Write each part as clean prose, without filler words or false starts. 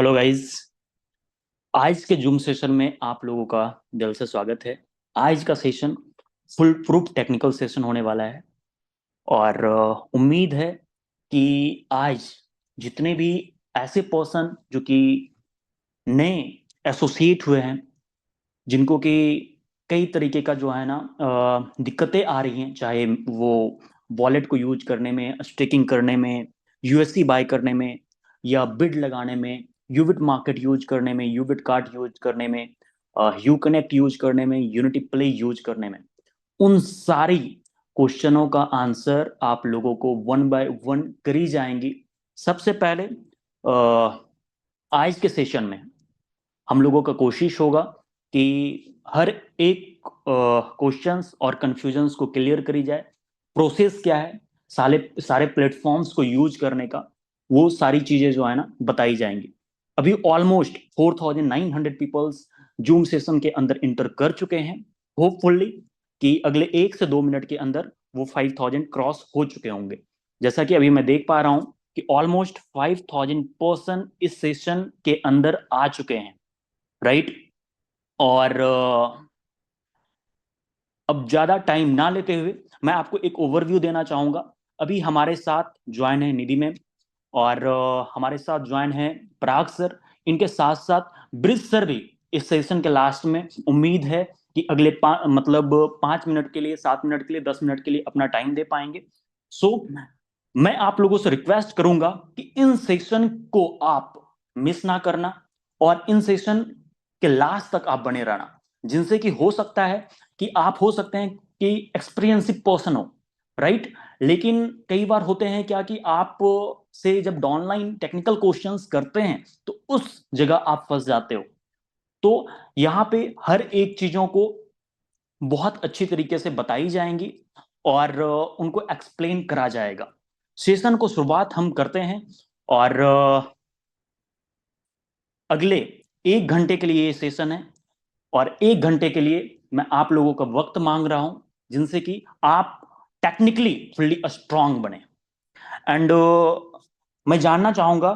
Hello guys. आज के zoom session में आप लोगों का दिल से स्वागत है। आज का session full proof technical session होने वाला है। और उम्मीद है कि आज जितने भी ऐसे पर्सन जो कि नए एसोसिएट हुए हैं, जिनको कि कई तरीके का जो है ना दिक्कतें आ रही हैं, चाहे वो वॉलेट को यूज करने में, स्टेकिंग करने में, यूएससी बाय करने में, या बिड लगाने में, यूबिट मार्केट यूज करने में, यूबिट कार्ड यूज करने में, यू कनेक्ट यूज करने में, यूनिटी प्ले यूज करने में, उन सारी क्वेश्चनों का आंसर आप लोगों को वन बाय वन करी जाएंगी। सबसे पहले आज के सेशन में हम लोगों का कोशिश होगा कि हर एक क्वेश्चंस और कंफ्यूजन्स को क्लियर करी जाए। प्रोसेस क्या है, सारे सारे प्लेटफॉर्म्स को यूज करने का, वो सारी चीजें जो है ना बताई जाएंगी। अभी ऑलमोस्ट 4900 पीपल्स जूम सेशन के अंदर इंटर कर चुके हैं। होपफुली कि अगले 1 से 2 मिनट के अंदर वो 5000 क्रॉस हो चुके होंगे। जैसा कि अभी मैं देख पा रहा हूं कि ऑलमोस्ट 5000 पर्सन इस सेशन के अंदर आ चुके हैं, राइट। और अब ज्यादा टाइम ना लेते हुए मैं आपको एक ओवरव्यू देना चाहूंगा। अभी हमारे साथ ज्वाइन है निधि मैम, और हमारे साथ ज्वाइन है पराग सर। इनके साथ साथ ब्रिज सर भी इस सेशन के लास्ट में, उम्मीद है कि अगले मतलब 5 मिनट के लिए, 7 मिनट के लिए, 10 मिनट के लिए अपना टाइम दे पाएंगे। सो मैं आप लोगों से रिक्वेस्ट करूंगा कि इन सेशन को आप मिस ना करना, और इन सेशन के लास्ट तक आप बने रहना, जिनसे कि हो सकता है कि आप हो सकते हैं कि एक्सपीरियंसिव पर्सन हो, राइट। लेकिन कई बार होते हैं क्या कि आप से जब ऑनलाइन टेक्निकल क्वेश्चंस करते हैं तो उस जगह आप फंस जाते हो। तो यहाँ पे हर एक चीजों को बहुत अच्छी तरीके से बताई जाएंगी और उनको एक्सप्लेन करा जाएगा। सेशन को शुरुआत हम करते हैं, और अगले 1 घंटे के लिए ये सेशन है, और 1 घंटे के लिए मैं आप लोगों का वक्त मांग रहा हूं, जिनसे कि आप टेक्निकली फुल्ली स्ट्रांग बने। एंड मैं जानना चाहूंगा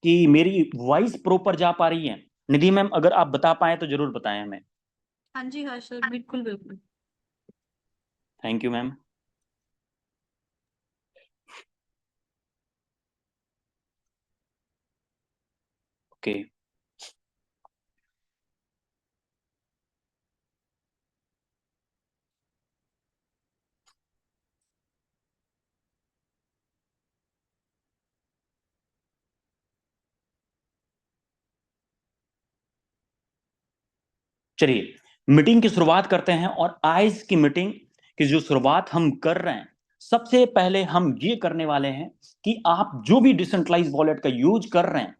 कि मेरी वॉइस प्रॉपर जा पा रही है। निधि मैम, अगर आप बता पाए तो जरूर बताएं हमें। हाँ जी, हाँ सर, बिल्कुल बिल्कुल। Thank you ma'am. ओके, चलिए मीटिंग की शुरुआत करते हैं। और आज की मीटिंग की जो शुरुआत हम कर रहे हैं, सबसे पहले हम ये करने वाले हैं कि आप जो भी डिसेंट्रलाइज वॉलेट का यूज कर रहे हैं,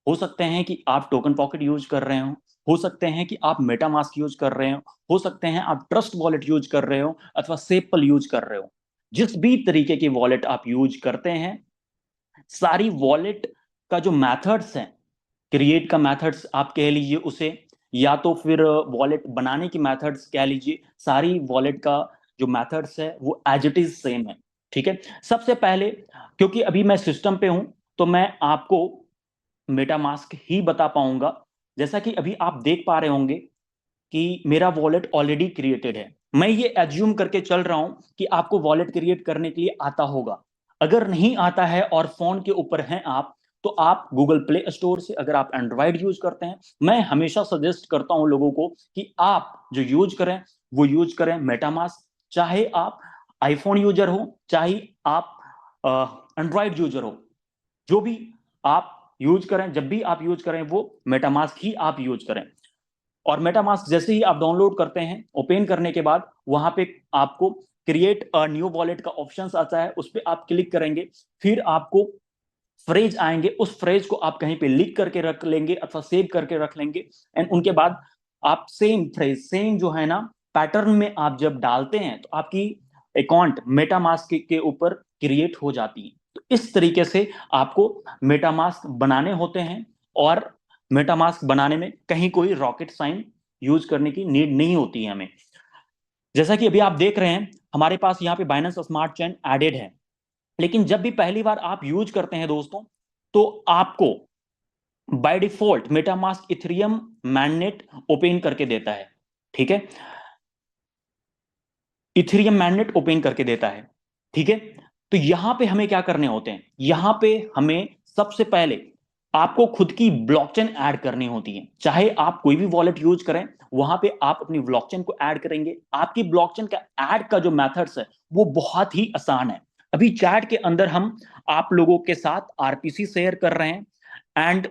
हो सकते हैं कि आप टोकन पॉकेट यूज कर रहे हो सकते हैं कि आप मेटामास्क यूज कर रहे हो सकते हैं आप ट्रस्ट वॉलेट यूज कर रहे हो, अथवा सेपल यूज कर रहे हो। जिस भी तरीके की वॉलेट आप यूज करते हैं, सारी वॉलेट का जो मेथड्स हैं, क्रिएट का मेथड्स आप कह लीजिए उसे, या तो फिर वॉलेट बनाने की मेथड्स कह लीजिए, सारी वॉलेट का जो मेथड्स है वो एज इट इज सेम है। ठीक है। सबसे पहले, क्योंकि अभी मैं सिस्टम पे हूं, तो मैं आपको मेटामास्क ही बता पाऊंगा। जैसा कि अभी आप देख पा रहे होंगे कि मेरा वॉलेट ऑलरेडी क्रिएटेड है। मैं ये एज्यूम करके चल रहा हूं कि आपको वॉलेट क्रिएट करने के लिए आता होगा। अगर नहीं आता है और फोन के ऊपर हैं आप, तो आप गूगल प्ले स्टोर से, अगर आप एंड्रॉइड यूज करते हैं, मैं हमेशा सजेस्ट करता हूं लोगों को कि आप जो यूज करें वो यूज करें मेटामास्क। चाहे आप आईफोन यूजर हो, चाहे आप एंड्रॉइड यूजर हो, जो भी आप यूज करें, जब भी आप यूज करें वो मेटामास्क ही आप यूज करें। और मेटामास्क जैसे ही आप डाउनलोड करते हैं, ओपन करने के बाद वहां पे आपको क्रिएट अ न्यू वॉलेट का ऑप्शन आता है, उस पर आप क्लिक करेंगे। फिर आपको फ्रेज आएंगे, उस फ्रेज को आप कहीं पे लिख करके रख लेंगे अथवा सेव करके रख लेंगे। एंड उनके बाद आप सेम फ्रेज, सेम जो है ना पैटर्न में आप जब डालते हैं, तो आपकी अकाउंट मेटामास्क के ऊपर क्रिएट हो जाती है। तो इस तरीके से आपको मेटामास्क बनाने होते हैं, और मेटामास्क बनाने में कहीं कोई रॉकेट साइन यूज करने की नीड नहीं होती है हमें। जैसा कि अभी आप देख रहे हैं, हमारे पास यहाँ पे बाइनेंस स्मार्ट चेन एडेड है। लेकिन जब भी पहली बार आप यूज करते हैं दोस्तों, तो आपको by default MetaMask Ethereum magnet open करके देता है, ठीक है, इथेरियम मैग्नेट ओपन करके देता है, ठीक है। तो यहां पे हमें क्या करने होते हैं, यहां पे हमें सबसे पहले आपको खुद की ब्लॉकचेन ऐड करनी होती है। चाहे आप कोई भी वॉलेट यूज करें, वहां पे आप अपनी ब्लॉकचेन को ऐड करेंगे। आपकी ब्लॉकचेन का ऐड का जो मेथड्स है वो बहुत ही आसान है। अभी चैट के अंदर हम आप लोगों के साथ आरपीसी शेयर कर रहे हैं एंड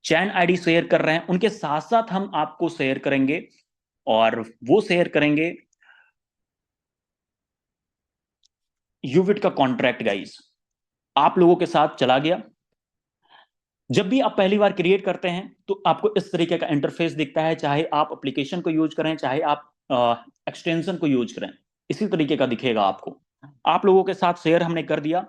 चैन आईडी शेयर कर रहे हैं, उनके साथ साथ हम आपको शेयर करेंगे, और वो शेयर करेंगे यूविट का कॉन्ट्रैक्ट गाइस, आप लोगों के साथ चला गया। जब भी आप पहली बार क्रिएट करते हैं तो आपको इस तरीके का इंटरफेस दिखता है, चाहे आप एप्लीकेशन को यूज करें, चाहे आप एक्सटेंशन को यूज करें, इसी तरीके का दिखेगा आपको। आप लोगों के साथ शेयर हमने कर दिया।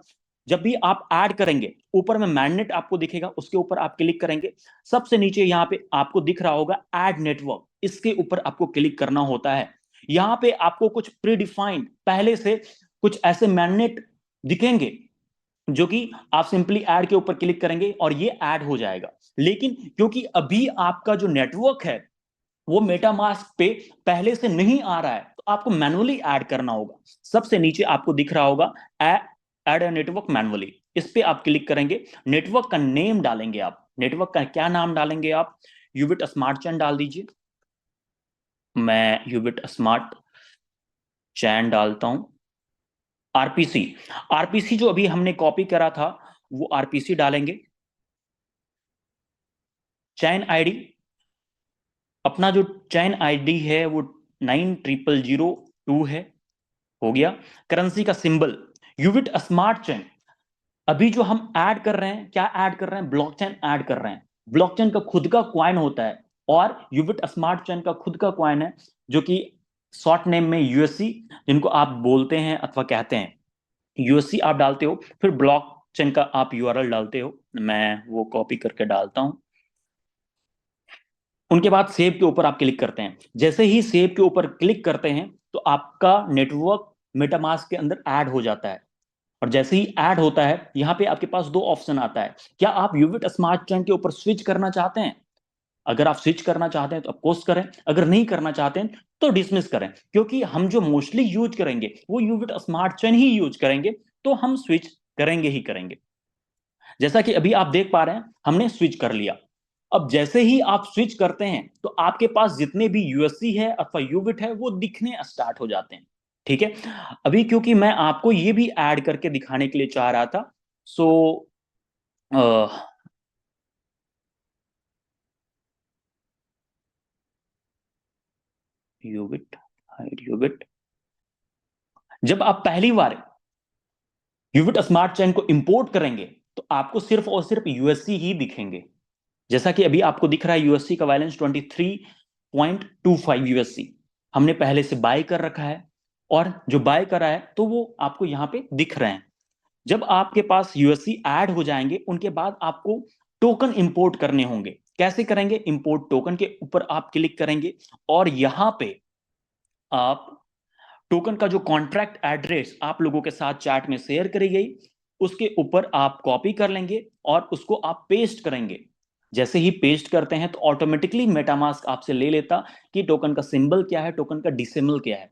जब भी आप ऐड करेंगे, ऊपर में मैग्नेट आपको दिखेगा, उसके ऊपर आप क्लिक करेंगे। सबसे नीचे यहाँ पे आपको दिख रहा होगा ऐड नेटवर्क, इसके ऊपर आपको क्लिक करना होता है। यहाँ पे आपको कुछ प्रीडिफाइंड पहले से कुछ ऐसे मैग्नेट दिखेंगे जो कि आप सिंपली ऐड के ऊपर क्लिक करेंगे और ये ऐड हो जाएगा। लेकिन क्योंकि अभी आपका जो नेटवर्क है वो मेटामास्क पे पहले से नहीं आ रहा है, तो आपको मैनुअली ऐड करना होगा। सबसे नीचे आपको दिख रहा होगा ऐड अ नेटवर्क मैनुअली, इस पे आप क्लिक करेंगे। नेटवर्क का नेम डालेंगे आप, नेटवर्क का क्या नाम डालेंगे आप, यूबिट स्मार्ट चैन डाल दीजिए। मैं यूबिट स्मार्ट चैन डालता हूं। आरपीसी, आरपीसी जो अभी हमने कॉपी करा था वो आरपीसी डालेंगे। चैन आईडी, अपना जो चैन आईडी है वो 90002 है, हो गया। करेंसी का सिंबल यूबिट स्मार्ट चेन, अभी जो हम ऐड कर रहे हैं, क्या ऐड कर रहे हैं, ब्लॉकचेन ऐड कर रहे हैं। ब्लॉकचेन का खुद का क्वाइन होता है और यूबिट स्मार्ट चेन का खुद का क्वाइन है, जो कि शॉर्ट नेम में यूएससी जिनको आप बोलते हैं अथवा कहते हैं, यूएससी आप डालते हो, फिर ब्लॉकचेन का आप यूआरएल डालते हो। मैं वो कॉपी करके डालता हूं। उनके बाद सेव के ऊपर आप क्लिक करते हैं। जैसे ही सेव के ऊपर क्लिक करते हैं तो आपका नेटवर्क मेटामास्क के अंदर ऐड हो जाता है। और जैसे ही ऐड होता है, यहाँ पे आपके पास दो ऑप्शन आता है। क्या आप यूबिट स्मार्ट चेन के ऊपर स्विच करना चाहते हैं? अगर आप स्विच करना चाहते हैं तो अफकोर्स करें, अगर नहीं करना चाहते हैं तो डिसमिस करें, क्योंकि हम जो मोस्टली यूज करेंगे वो यूबिट स्मार्ट चेन ही यूज करेंगे, तो हम स्विच करेंगे ही करेंगे। जैसा कि अभी आप देख पा रहे हैं, हमने स्विच कर लिया। अब जैसे ही आप स्विच करते हैं तो आपके पास जितने भी यूएससी है अथवा यूबिट है वो दिखने स्टार्ट हो जाते हैं, ठीक है। अभी क्योंकि मैं आपको ये भी ऐड करके दिखाने के लिए चाह रहा था, सो यूबिट, हाइड यूबिट, जब आप पहली बार यूबिट स्मार्ट चेन को इंपोर्ट करेंगे तो आपको सिर्फ और सिर्फ यूएससी ही दिखेंगे। जैसा कि अभी आपको दिख रहा है यूएससी का बैलेंस 23.25 यूएससी हमने पहले से बाय कर रखा है, और जो बाय करा है तो वो आपको यहाँ पे दिख रहे हैं। जब आपके पास यूएससी ऐड हो जाएंगे, उनके बाद आपको टोकन इंपोर्ट करने होंगे। कैसे करेंगे? इंपोर्ट टोकन के ऊपर आप क्लिक करेंगे और यहाँ पे आप टोकन का जो कॉन्ट्रैक्ट एड्रेस आप लोगों के साथ चैट में शेयर करी गई, उसके ऊपर आप कॉपी कर लेंगे और उसको आप पेस्ट करेंगे। जैसे ही पेस्ट करते हैं तो ऑटोमेटिकली मेटामास्क आपसे ले लेता कि टोकन का सिंबल क्या है, टोकन का डिसिमल क्या है।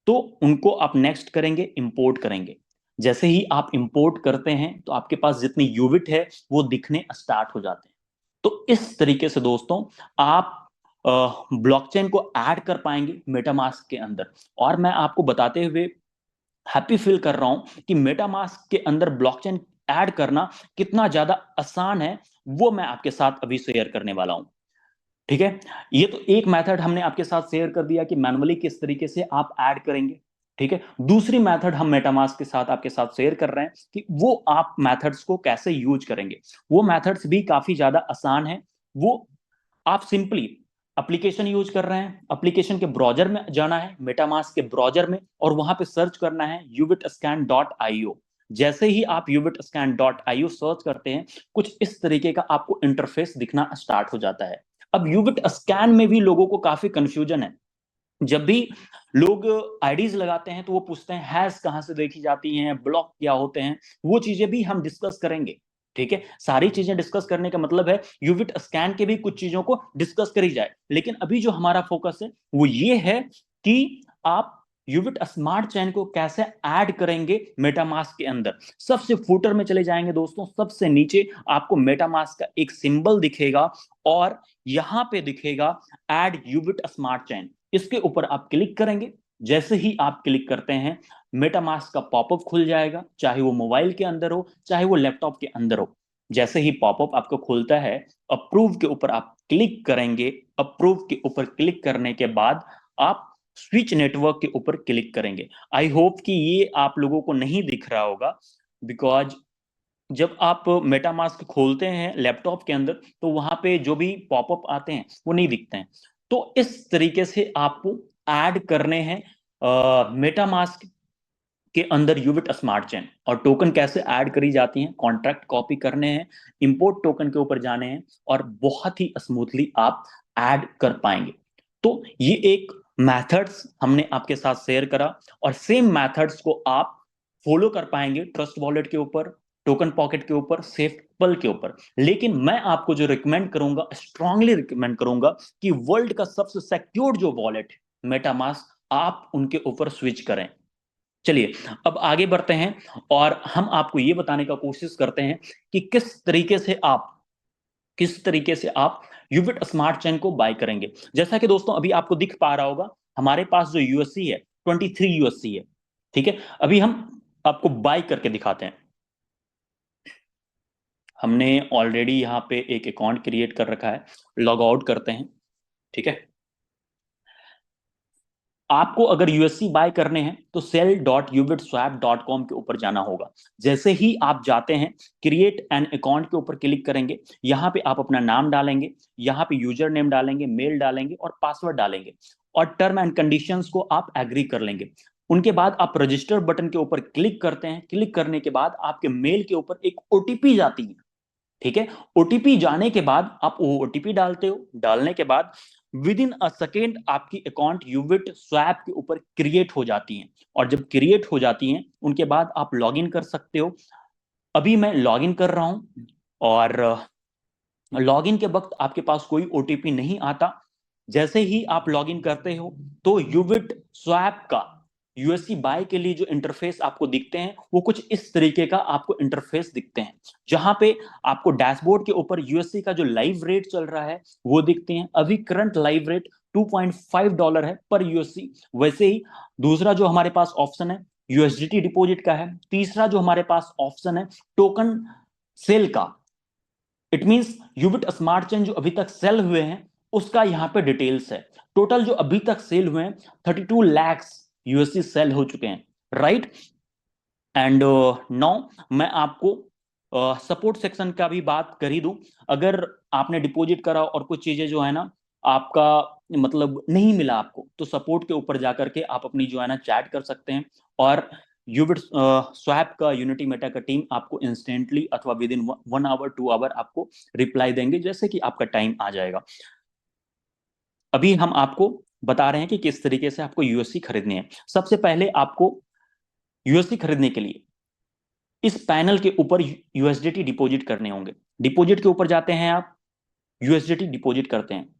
तो उनको आप नेक्स्ट करेंगे, इंपोर्ट करेंगे। जैसे ही आप इंपोर्ट करते हैं तो आपके पास जितनी यूबिट है वो दिखने स्टार्ट हो जाते हैं। तो इस तरीके से दोस्तों आप ब्लॉकचेन को ऐड कर पाएंगे मेटामास्क के अंदर। और मैं आपको बताते हुए हैप्पी फील कर रहा हूं कि मेटामास्क के अंदर ब्लॉकचेन ऐड करना कितना ज्यादा आसान है, वो मैं आपके साथ अभी शेयर करने वाला हूं, ठीक है। ये तो एक मेथड हमने आपके साथ शेयर कर दिया कि मैनुअली किस तरीके से आप ऐड करेंगे, ठीक है। दूसरी मेथड हम मेटामास्क के साथ आपके साथ शेयर कर रहे हैं कि वो आप मेथड्स को कैसे यूज करेंगे। वो मेथड्स भी काफी ज्यादा आसान है। वो आप सिंपली एप्लीकेशन यूज कर रहे हैं, एप्लीकेशन के ब्राउजर में जाना है, मेटामास्क के ब्राउजर में, और वहां पे सर्च करना है ubitscan.io। जैसे ही आप ubitscan.io सर्च करते हैं, कुछ इस तरीके का आपको इंटरफेस दिखना स्टार्ट हो जाता है। अब यूबिट स्कैन में भी लोगों को काफी कंफ्यूजन है। जब भी लोग आईडीज लगाते हैं तो वो पूछते हैं हैश कहां से देखी जाती हैं, ब्लॉक क्या होते हैं, वो चीजें भी हम डिस्कस करेंगे, ठीक है, सारी चीजें डिस्कस करने का मतलब है यूविट स्कैन के भी कुछ चीजों को डिस्कस करी जाए, लेकिन अभी जो हमारा फोकस है वो ये है कि आप यूविट स्मार्ट चेन को कैसे ऐड करेंगे मेटामास्क के अंदर। सबसे फुटर में चले जाएंगे दोस्तों, सबसे नीचे आपको मेटामास्क का एक सिंबल दिखेगा और यहां पे दिखेगा ऐड यूविट स्मार्ट चेन। इसके ऊपर आप क्लिक करेंगे। जैसे ही आप क्लिक करते हैं मेटामास्क का पॉपअप खुल जाएगा, चाहे वो मोबाइल के अंदर हो चाहे वो लैपटॉप के अंदर हो। जैसे ही पॉपअप आपको खुलता है, अप्रूव के ऊपर आप क्लिक करेंगे। अप्रूव के ऊपर क्लिक करने के बाद आप स्विच नेटवर्क के ऊपर क्लिक करेंगे। आई होप कि ये आप लोगों को नहीं दिख रहा होगा, बिकॉज जब आप मेटामास्क खोलते हैं लैपटॉप के अंदर तो वहां पे जो भी पॉपअप आते हैं वो नहीं दिखते हैं। तो इस तरीके से आपको ऐड करने हैं मेटामास्क के अंदर यूबिट स्मार्ट चेन। और टोकन कैसे ऐड करी जाती हैं, कॉन्ट्रैक्ट कॉपी करने हैं, इंपोर्ट टोकन के ऊपर जाने हैं और बहुत ही स्मूथली आप ऐड कर पाएंगे। तो ये एक मेथड्स हमने आपके साथ शेयर करा और सेम मेथड्स को आप फॉलो कर पाएंगे ट्रस्ट वॉलेट के ऊपर, टोकन पॉकेट के ऊपर, सेफपल के ऊपर। लेकिन मैं आपको जो रिकमेंड करूंगा, स्ट्रांगली रिकमेंड करूंगा कि वर्ल्ड का सबसे सिक्योर जो वॉलेट मेटामास्क, आप उनके ऊपर स्विच करें। चलिए अब आगे बढ़ते हैं और हम आपको यह बताने का कोशिश करते हैं कि किस तरीके से आप यूबिट स्मार्ट चेन को बाय करेंगे। जैसा कि दोस्तों अभी आपको दिख पा रहा होगा, हमारे पास जो यूएससी है 23 यूएससी है। ठीक है, अभी हम आपको बाय करके दिखाते हैं। हमने ऑलरेडी यहाँ पे एक अकाउंट क्रिएट कर रखा है, लॉग आउट करते हैं। ठीक है, आपको अगर यूएससी बाय करने हैं तो sell.ubitswap.com के ऊपर जाना होगा। जैसे ही आप जाते हैं, क्रिएट एन अकाउंट के ऊपर क्लिक करेंगे। यहाँ पे आप अपना नाम डालेंगे, यहाँ पे यूजर नेम डालेंगे, मेल डालेंगे और पासवर्ड डालेंगे और टर्म एंड कंडीशंस को आप एग्री कर लेंगे। उनके बाद आप रजिस्टर बटन के ऊपर क्लिक करते हैं। क्लिक करने के बाद आपके मेल के ऊपर एक ओटीपी जाती है। ठीक है, ओटीपी जाने के बाद आप वो ओटीपी डालते हो। डालने के बाद विद इन अ सेकेंड आपकी अकाउंट यूबिट स्वैप के ऊपर क्रिएट हो जाती हैं। और जब क्रिएट हो जाती हैं उनके बाद आप लॉगिन कर सकते हो। अभी मैं लॉगिन कर रहा हूं और लॉगिन के वक्त आपके पास कोई ओटीपी नहीं आता। जैसे ही आप लॉगिन करते हो तो यूबिट स्वैप का यूएससी बाय के लिए जो इंटरफेस आपको दिखते हैं वो कुछ इस तरीके का आपको इंटरफेस दिखते हैं, जहां पे आपको डैशबोर्ड के ऊपर यूएससी का जो लाइव रेट चल रहा है वो दिखते हैं। अभी करंट लाइव रेट $2.5 है पर यूएससी। वैसे ही दूसरा जो हमारे पास ऑप्शन है यूएसडीटी डिपॉजिट का है। तीसरा जो हमारे पास ऑप्शन है टोकन सेल का। इट मींस यूबिट स्मार्ट चेन जो अभी तक सेल हुए हैं उसका यहाँ पे डिटेल्स है। टोटल जो अभी तक सेल हुए हैं 32 लैक्स यूएससी सेल हो चुके हैं, राइट। एंड नाउ मैं आपको सपोर्ट सेक्शन का भी बात कर ही दूं। अगर आपने डिपॉजिट करा और कुछ चीजें जो है ना आपका मतलब नहीं मिला आपको, तो सपोर्ट के ऊपर जाकर के आप अपनी जो है ना चैट कर सकते हैं और यूबिट स्वैप का यूनिटी मेटा का टीम आपको इंस्टेंटली अथवा विद इन 1 आवर 2 आवर आपको रिप्लाई देंगे, जैसे कि आपका टाइम आ जाएगा। अभी हम आपको बता रहे हैं कि किस तरीके से आपको यूएससी खरीदनी है। सबसे पहले आपको यूएससी खरीदने के लिए इस पैनल के ऊपर यूएसडीटी डिपॉजिट करने होंगे। डिपॉजिट के ऊपर जाते हैं आप, यूएसडीटी डिपॉजिट करते हैं।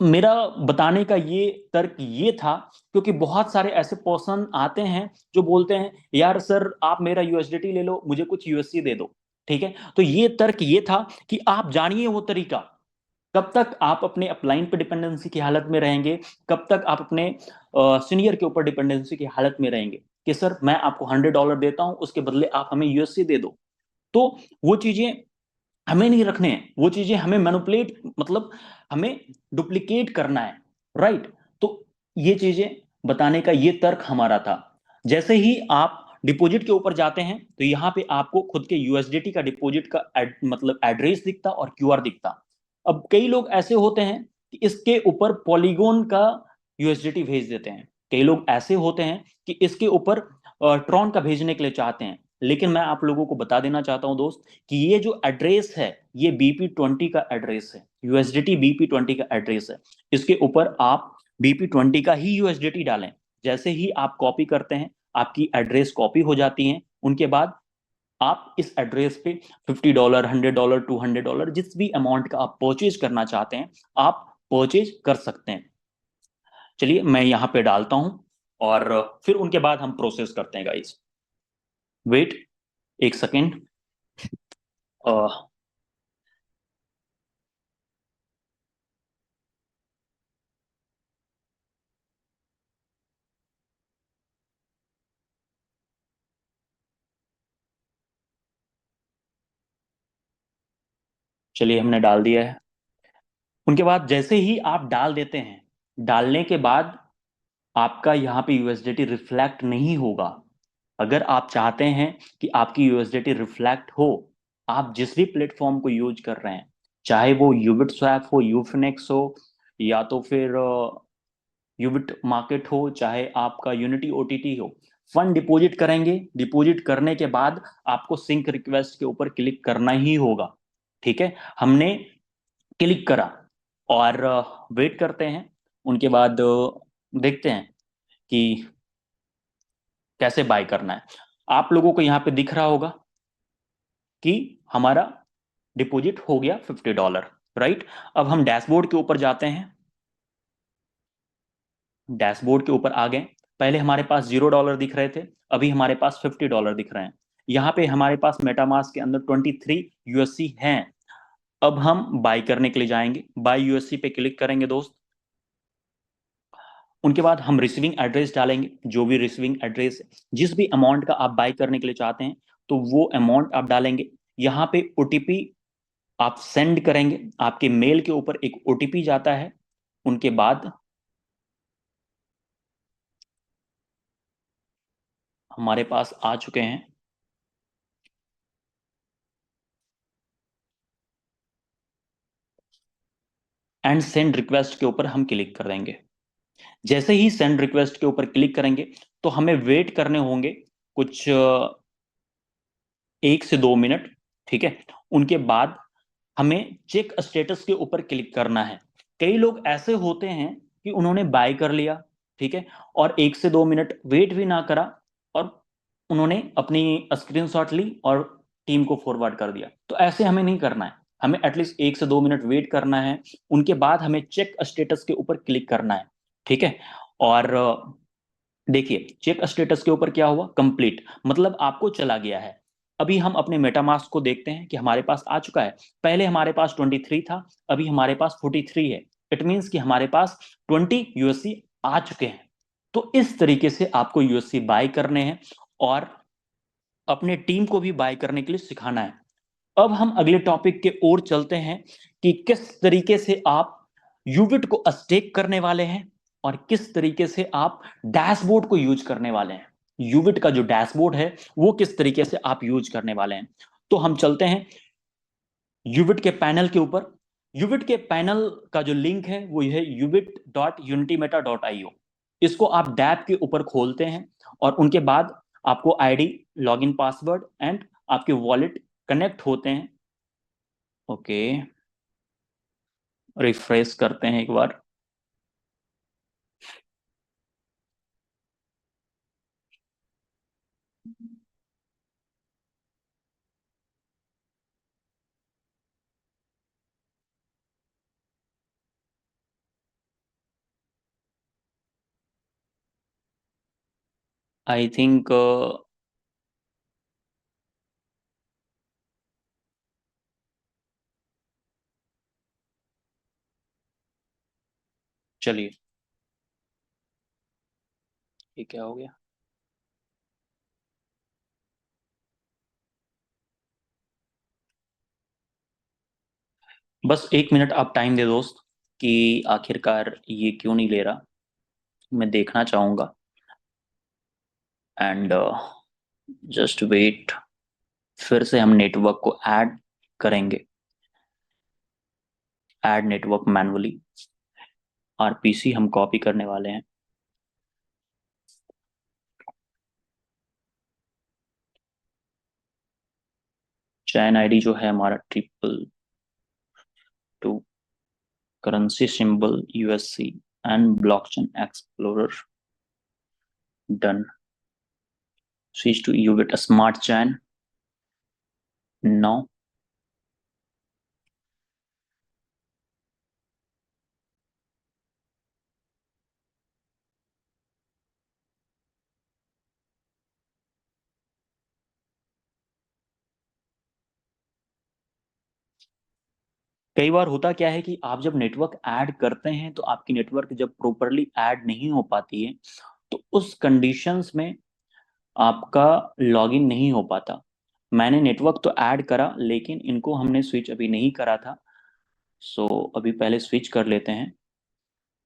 मेरा बताने का ये तर्क ये था क्योंकि बहुत सारे ऐसे पर्सन आते हैं जो बोलते हैं यार सर आप मेरा यूएसडीटी ले लो, मुझे कुछ यूएससी दे दो। ठीक है, तो ये तर्क ये था कि आप जानिए वो तरीका। कब तक आप अपने अपलाइन पे डिपेंडेंसी की हालत में रहेंगे, कब तक आप अपने सीनियर के ऊपर डिपेंडेंसी की हालत में रहेंगे कि सर मैं आपको $100 देता हूं उसके बदले आप हमें यूएससी दे दो। तो वो चीजें हमें नहीं रखने हैं, वो चीजें हमें मैनिपुलेट मतलब हमें डुप्लीकेट करना है, राइट। तो ये चीजें बताने का ये तर्क हमारा था। जैसे ही आप डिपॉजिट के ऊपर जाते हैं तो यहाँ पे आपको खुद के यूएसडीटी का डिपॉजिट का मतलब एड्रेस दिखता और क्यूआर दिखता। अब कई लोग ऐसे होते हैं कि इसके ऊपर पॉलीगोन का यूएसडीटी भेज देते हैं। कई लोग ऐसे होते हैं कि इसके ऊपर ट्रॉन का भेजने के लिए चाहते हैं। लेकिन मैं आप लोगों को बता देना चाहता हूं दोस्त कि ये जो एड्रेस है ये BP20 का एड्रेस है, यूएसडीटी BP20 का एड्रेस है। इसके ऊपर आप BP20 का ही यूएसडीटी डालें। जैसे ही आप कॉपी करते हैं आपकी एड्रेस कॉपी हो जाती है। उनके बाद आप इस एड्रेस पे $50, $100, $200 जिस भी अमाउंट का आप परचेज करना चाहते हैं आप परचेज कर सकते हैं। चलिए मैं यहाँ पे डालता हूं और फिर उनके बाद हम प्रोसेस करते हैं गाइस। वेट एक सेकेंड। चलिए हमने डाल दिया है। उनके बाद जैसे ही आप डाल देते हैं, डालने के बाद आपका यहाँ पे यूएसडीटी रिफ्लेक्ट नहीं होगा। अगर आप चाहते हैं कि आपकी यूएसडीटी रिफ्लेक्ट हो, आप जिस भी प्लेटफॉर्म को यूज कर रहे हैं, चाहे वो यूबिट स्वैप हो, यूफिनेक्स हो, या तो फिर यूबिट मार्केट हो, चाहे आपका यूनिटी ओटीटी हो, फंड डिपॉजिट करेंगे, डिपॉजिट करने के बाद आपको सिंक रिक्वेस्ट के ऊपर क्लिक करना ही होगा। ठीक है, हमने क्लिक करा और वेट करते हैं। उनके बाद देखते हैं कि कैसे बाय करना है। आप लोगों को यहाँ पे दिख रहा होगा कि हमारा डिपॉजिट हो गया $50, राइट। अब हम डैशबोर्ड के ऊपर जाते हैं। डैशबोर्ड के ऊपर आ गए। पहले हमारे पास $0 दिख रहे थे, अभी हमारे पास $50 दिख रहे हैं। यहाँ पे हमारे पास मेटामास्क के अंदर 23 यूएससी हैं। अब हम बाय करने के लिए जाएंगे, बाय यूएससी पे क्लिक करेंगे दोस्त। उनके बाद हम रिसीविंग एड्रेस डालेंगे, जो भी रिसीविंग एड्रेस है, जिस भी अमाउंट का आप बाय करने के लिए चाहते हैं तो वो अमाउंट आप डालेंगे। यहाँ पे ओटीपी आप सेंड करेंगे, आपके मेल के ऊपर एक ओटीपी जाता है। उनके बाद हमारे पास आ चुके हैं। एंड सेंड रिक्वेस्ट के ऊपर हम क्लिक कर देंगे। जैसे ही सेंड रिक्वेस्ट के ऊपर क्लिक करेंगे तो हमें वेट करने होंगे कुछ 1 से 2 मिनट। ठीक है, उनके बाद हमें चेक स्टेटस के ऊपर क्लिक करना है। कई लोग ऐसे होते हैं कि उन्होंने बाय कर लिया, ठीक है, और 1 से 2 मिनट वेट भी ना करा और उन्होंने अपनी स्क्रीनशॉट ली और टीम को फॉरवर्ड कर दिया। तो ऐसे हमें नहीं करना है, हमें एटलीस्ट 1 से 2 मिनट वेट करना है। उनके बाद हमें चेक स्टेटस के ऊपर क्लिक करना है। ठीक है, और देखिए चेक स्टेटस के ऊपर क्या हुआ, कंप्लीट, मतलब आपको चला गया है। अभी हम अपने मेटामास्क को देखते हैं कि हमारे पास आ चुका है। पहले हमारे पास 23 था, अभी हमारे पास 43 है। इट मीन्स कि हमारे पास 20 यूएससी आ चुके हैं। तो इस तरीके से आपको यूएससी बाय करने हैं और अपने टीम को भी बाय करने के लिए सिखाना है। अब हम अगले टॉपिक के ओर चलते हैं कि किस तरीके से आप यूबिट को स्टेक करने वाले हैं और किस तरीके से आप डैशबोर्ड को यूज करने वाले हैं। यूबिट का जो डैशबोर्ड है वो किस तरीके से आप यूज करने वाले हैं। तो हम चलते हैं यूबिट के पैनल के ऊपर। यूबिट के पैनल का जो लिंक है वो है ubit.unitymeta.io। इसको आप डैब के ऊपर खोलते हैं और उनके बाद आपको आईडी, लॉगिन पासवर्ड एंड आपके वॉलेट कनेक्ट होते हैं। ओके, रिफ्रेश करते हैं एक बार। आई थिंक चलिए, ये क्या हो गया। बस 1 मिनट आप टाइम दे दोस्त कि आखिरकार ये क्यों नहीं ले रहा, मैं देखना चाहूंगा। एंड जस्ट वेट, फिर से हम नेटवर्क को ऐड करेंगे। ऐड नेटवर्क मैनुअली, आरपीसी हम कॉपी करने वाले हैं। चैन आईडी जो है हमारा 222, currency symbol USC and blockchain explorer, done. Switch to Ubit smart chain. 9। कई बार होता क्या है कि आप जब नेटवर्क ऐड करते हैं तो आपकी नेटवर्क जब प्रॉपरली ऐड नहीं हो पाती है, तो उस कंडीशंस में आपका लॉगिन नहीं हो पाता। मैंने नेटवर्क तो ऐड करा, लेकिन इनको हमने स्विच अभी नहीं करा था। सो अभी पहले स्विच कर लेते हैं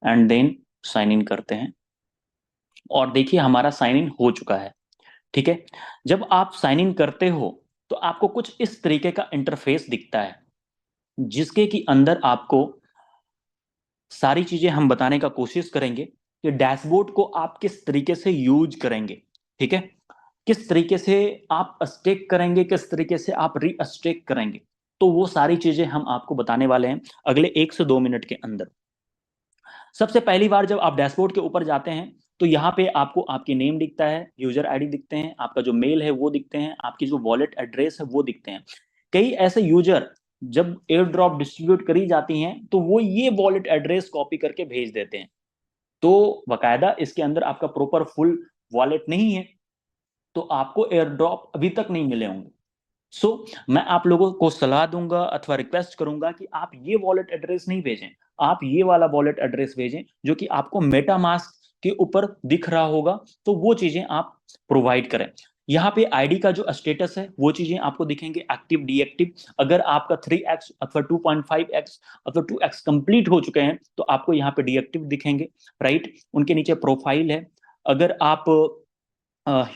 एंड देन साइन इन करते हैं। और देखिए हमारा साइन इन हो चुका है। ठीक है। जब आप साइन इन करते हो तो आपको कुछ इस तरीके का इंटरफेस दिखता है, जिसके की अंदर आपको सारी चीजें हम बताने का कोशिश करेंगे कि डैशबोर्ड को आप किस तरीके से यूज करेंगे। ठीक है। किस तरीके से आप स्टेक करेंगे, किस तरीके से आप री स्टेक करेंगे, तो वो सारी चीजें हम आपको बताने वाले हैं अगले 1 से 2 मिनट के अंदर। सबसे पहली बार जब आप डैशबोर्ड के ऊपर जाते हैं तो यहाँ पे आपको आपकी नेम दिखता है, यूजर आईडी दिखते हैं, आपका जो मेल है वो दिखते हैं, आपकी जो वॉलेट एड्रेस है वो दिखते हैं। कई ऐसे यूजर जब एयर ड्रॉप डिस्ट्रीब्यूट करी जाती हैं तो वो ये वॉलेट एड्रेस कॉपी करके भेज देते हैं। तो बकायदा इसके अंदर आपका प्रॉपर फुल वॉलेट नहीं है, तो आपको एयर ड्रॉप अभी तक नहीं मिले होंगे। सो मैं आप लोगों को सलाह दूंगा अथवा रिक्वेस्ट करूंगा कि आप ये वॉलेट एड्रेस नहीं भेजें, आप ये वाला वॉलेट एड्रेस भेजें जो कि आपको मेटामास्क के ऊपर दिख रहा होगा, तो वो चीजें आप प्रोवाइड करें। यहाँ पे आईडी का जो स्टेटस है वो चीजें आपको दिखेंगे, एक्टिव डीएक्टिव। अगर आपका 3x अथवा 2.5x अथवा 2x कंप्लीट हो चुके हैं तो आपको यहाँ पे डीएक्टिव दिखेंगे। राइट। उनके नीचे प्रोफाइल है। अगर आप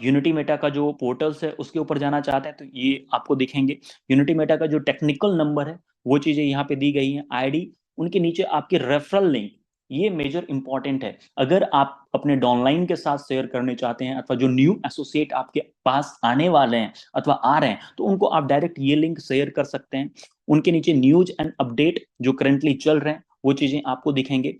यूनिटी मेटा का जो पोर्टल्स है उसके ऊपर जाना चाहते हैं तो ये आपको दिखेंगे। यूनिटी मेटा का जो टेक्निकल नंबर है वो चीजें यहाँ पे दी गई हैं, आईडी। उनके नीचे आपके रेफरल लिंक, ये मेजर इंपॉर्टेंट है। अगर आप अपने डाउनलाइन के साथ शेयर करने चाहते हैं अथवा जो न्यू एसोसिएट आपके पास आने वाले हैं अथवा आ रहे हैं, तो उनको आप डायरेक्ट ये लिंक शेयर कर सकते हैं। उनके नीचे न्यूज एंड अपडेट जो करंटली चल रहे हैं वो चीजें आपको दिखेंगे।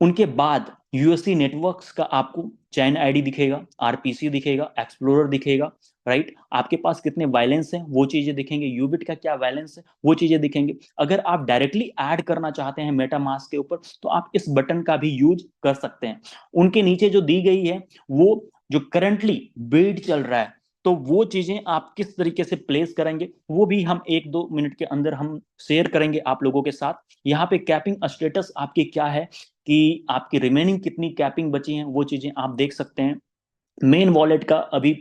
उनके बाद यूएससी नेटवर्क्स का आपको चैन आईडी दिखेगा, आरपीसी दिखेगा, एक्सप्लोरर दिखेगा। राइट। आपके पास कितने बैलेंस हैं वो चीजें दिखेंगे, यूबिट का क्या बैलेंस है वो चीजें दिखेंगे। अगर आप डायरेक्टली ऐड करना चाहते हैं मेटामास्क के ऊपर तो आप इस बटन का भी यूज कर सकते हैं। उनके नीचे जो दी गई है वो जो करंटली बिल्ड चल रहा है, तो वो चीजें आप किस तरीके से प्लेस करेंगे वो भी हम 1-2 मिनट के अंदर हम शेयर करेंगे आप लोगों के साथ। यहाँ पे कैपिंग स्टेटस आपकी क्या है, कि आपकी रिमेनिंग कितनी कैपिंग बची हैं वो चीजें आप देख सकते हैं। मेन वॉलेट का अभी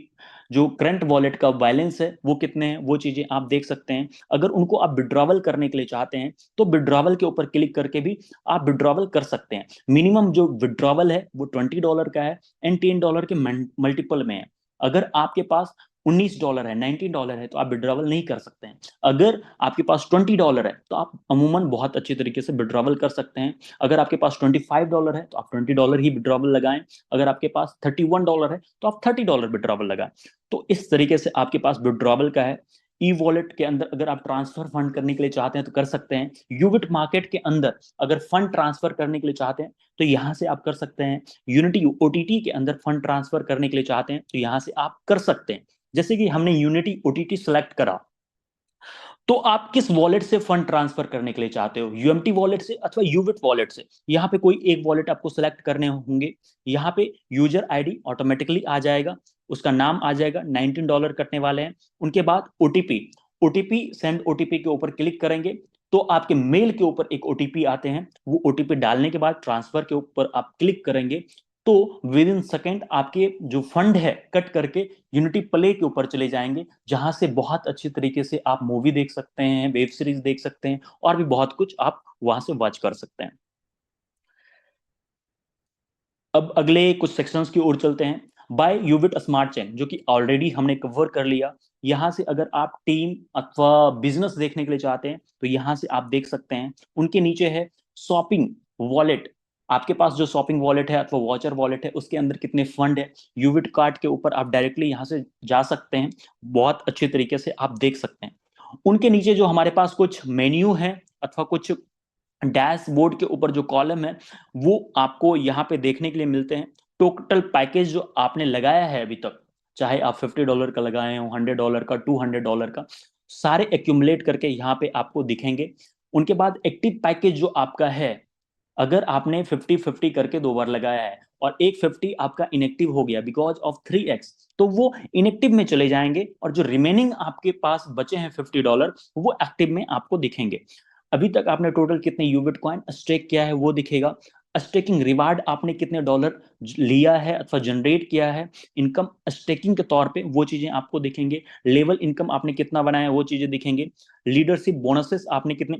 जो करंट वॉलेट का बैलेंस है वो कितने हैं वो चीजें आप देख सकते हैं। अगर उनको आप विड्रॉवल करने के लिए चाहते हैं तो विड्रॉवल के ऊपर क्लिक करके भी आप विड्रॉवल कर सकते हैं। मिनिमम जो विड्रॉवल है वो $20 का है एंड $10 के मल्टीपल में है। अगर आपके पास $19 है, $19 है, तो आप विड्रॉवल नहीं कर सकते हैं। अगर आपके पास $20 है तो आप अमूमन बहुत अच्छी तरीके से विड्रॉवल कर सकते हैं। अगर आपके पास $25 है तो आप $20 ही विड्रॉवल लगाएं। अगर आपके पास $31 है तो आप $30 विड्रॉवल लगाएं। तो इस तरीके से आपके पास विड्रॉवल का है। ई वॉलेट के अंदर अगर आप ट्रांसफर फंड करने के लिए चाहते हैं तो कर सकते हैं। यूबिट मार्केट के अंदर अगर फंड ट्रांसफर करने के लिए चाहते हैं तो यहां से आप कर सकते हैं। यूनिटी ओटीटी के अंदर फंड ट्रांसफर करने के लिए चाहते हैं तो यहां से आप कर सकते हैं। जैसे कि हमने यूनिटी ओटीटी सेलेक्ट करा, तो आप किस वॉलेट से फंड ट्रांसफर करने के लिए चाहते हो, यूएमटी वॉलेट से अथवा यूबिट वॉलेट से। यहाँ पे कोई एक वॉलेट आपको सेलेक्ट करने होंगे। यहाँ पे यूजर आईडी ऑटोमेटिकली आ जाएगा, उसका नाम आ जाएगा, $19 कटने वाले हैं। उनके बाद ओटीपी, ओटीपी सेंड ओटीपी के ऊपर क्लिक करेंगे तो आपके मेल के ऊपर एक ओटीपी आते हैं। वो ओटीपी डालने के बाद ट्रांसफर के ऊपर आप क्लिक करेंगे तो विद इन सेकेंड आपके जो फंड है कट करके यूनिटी प्ले के ऊपर चले जाएंगे, जहां से बहुत अच्छी तरीके से आप मूवी देख सकते हैं, वेब सीरीज देख सकते हैं और भी बहुत कुछ आप वहां से वॉच कर सकते हैं। अब अगले कुछ सेक्शंस की ओर चलते हैं। बाय यूबिट स्मार्ट चेन, जो कि ऑलरेडी हमने कवर कर लिया। यहां से अगर आप टीम अथवा बिजनेस देखने के लिए चाहते हैं तो यहां से आप देख सकते हैं। उनके नीचे है शॉपिंग वॉलेट। आपके पास जो शॉपिंग वॉलेट है अथवा वॉचर वॉलेट है उसके अंदर कितने फंड है, यूबिट कार्ड के ऊपर आप डायरेक्टली यहां से जा सकते हैं। बहुत अच्छे तरीके से आप देख सकते हैं। उनके नीचे जो हमारे पास कुछ मेन्यू है अथवा कुछ डैशबोर्ड के ऊपर जो कॉलम है वो आपको यहाँ पे देखने के लिए मिलते हैं। टोटल पैकेज जो आपने लगाया है अभी तक, चाहे आप $50 का लगाए हो, $100 का, $200 का, सारे एक्यूमुलेट करके यहाँ पे आपको दिखेंगे। उनके बाद एक्टिव पैकेज जो आपका है, अगर आपने 50-50 करके 2 बार लगाया है और एक 50 आपका इनएक्टिव हो गया बिकॉज ऑफ 3x, तो वो इनएक्टिव में चले जाएंगे और जो रिमेनिंग आपके पास बचे हैं $50 वो एक्टिव में आपको दिखेंगे। अभी तक आपने टोटल कितने यूबिट कॉइन स्टेक किया है वो दिखेगा। स्टेकिंग रिवार्ड आपने कितने डॉलर लिया है अथवा जनरेट किया है इनकम स्टेकिंग के तौर पे, वो चीजें आपको दिखेंगे। लेवल इनकम आपने कितना बनाया है वो चीजें दिखेंगे। लीडरशिप बोनसेस आपने कितने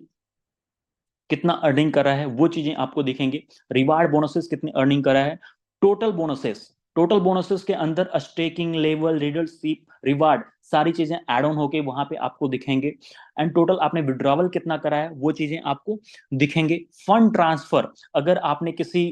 कितना अर्निंग करा है वो चीजें आपको दिखेंगे। रिवार्ड बोनसेस कितने अर्निंग करा है। टोटल बोनसेस के अंदर स्टेकिंग, लेवल, लीडरशिप, रिवार्ड सारी चीजें एड ऑन होके वहां पे आपको दिखेंगे। एंड टोटल आपने विड्रॉवल कितना करा है वो चीजें आपको दिखेंगे। फंड ट्रांसफर, अगर आपने किसी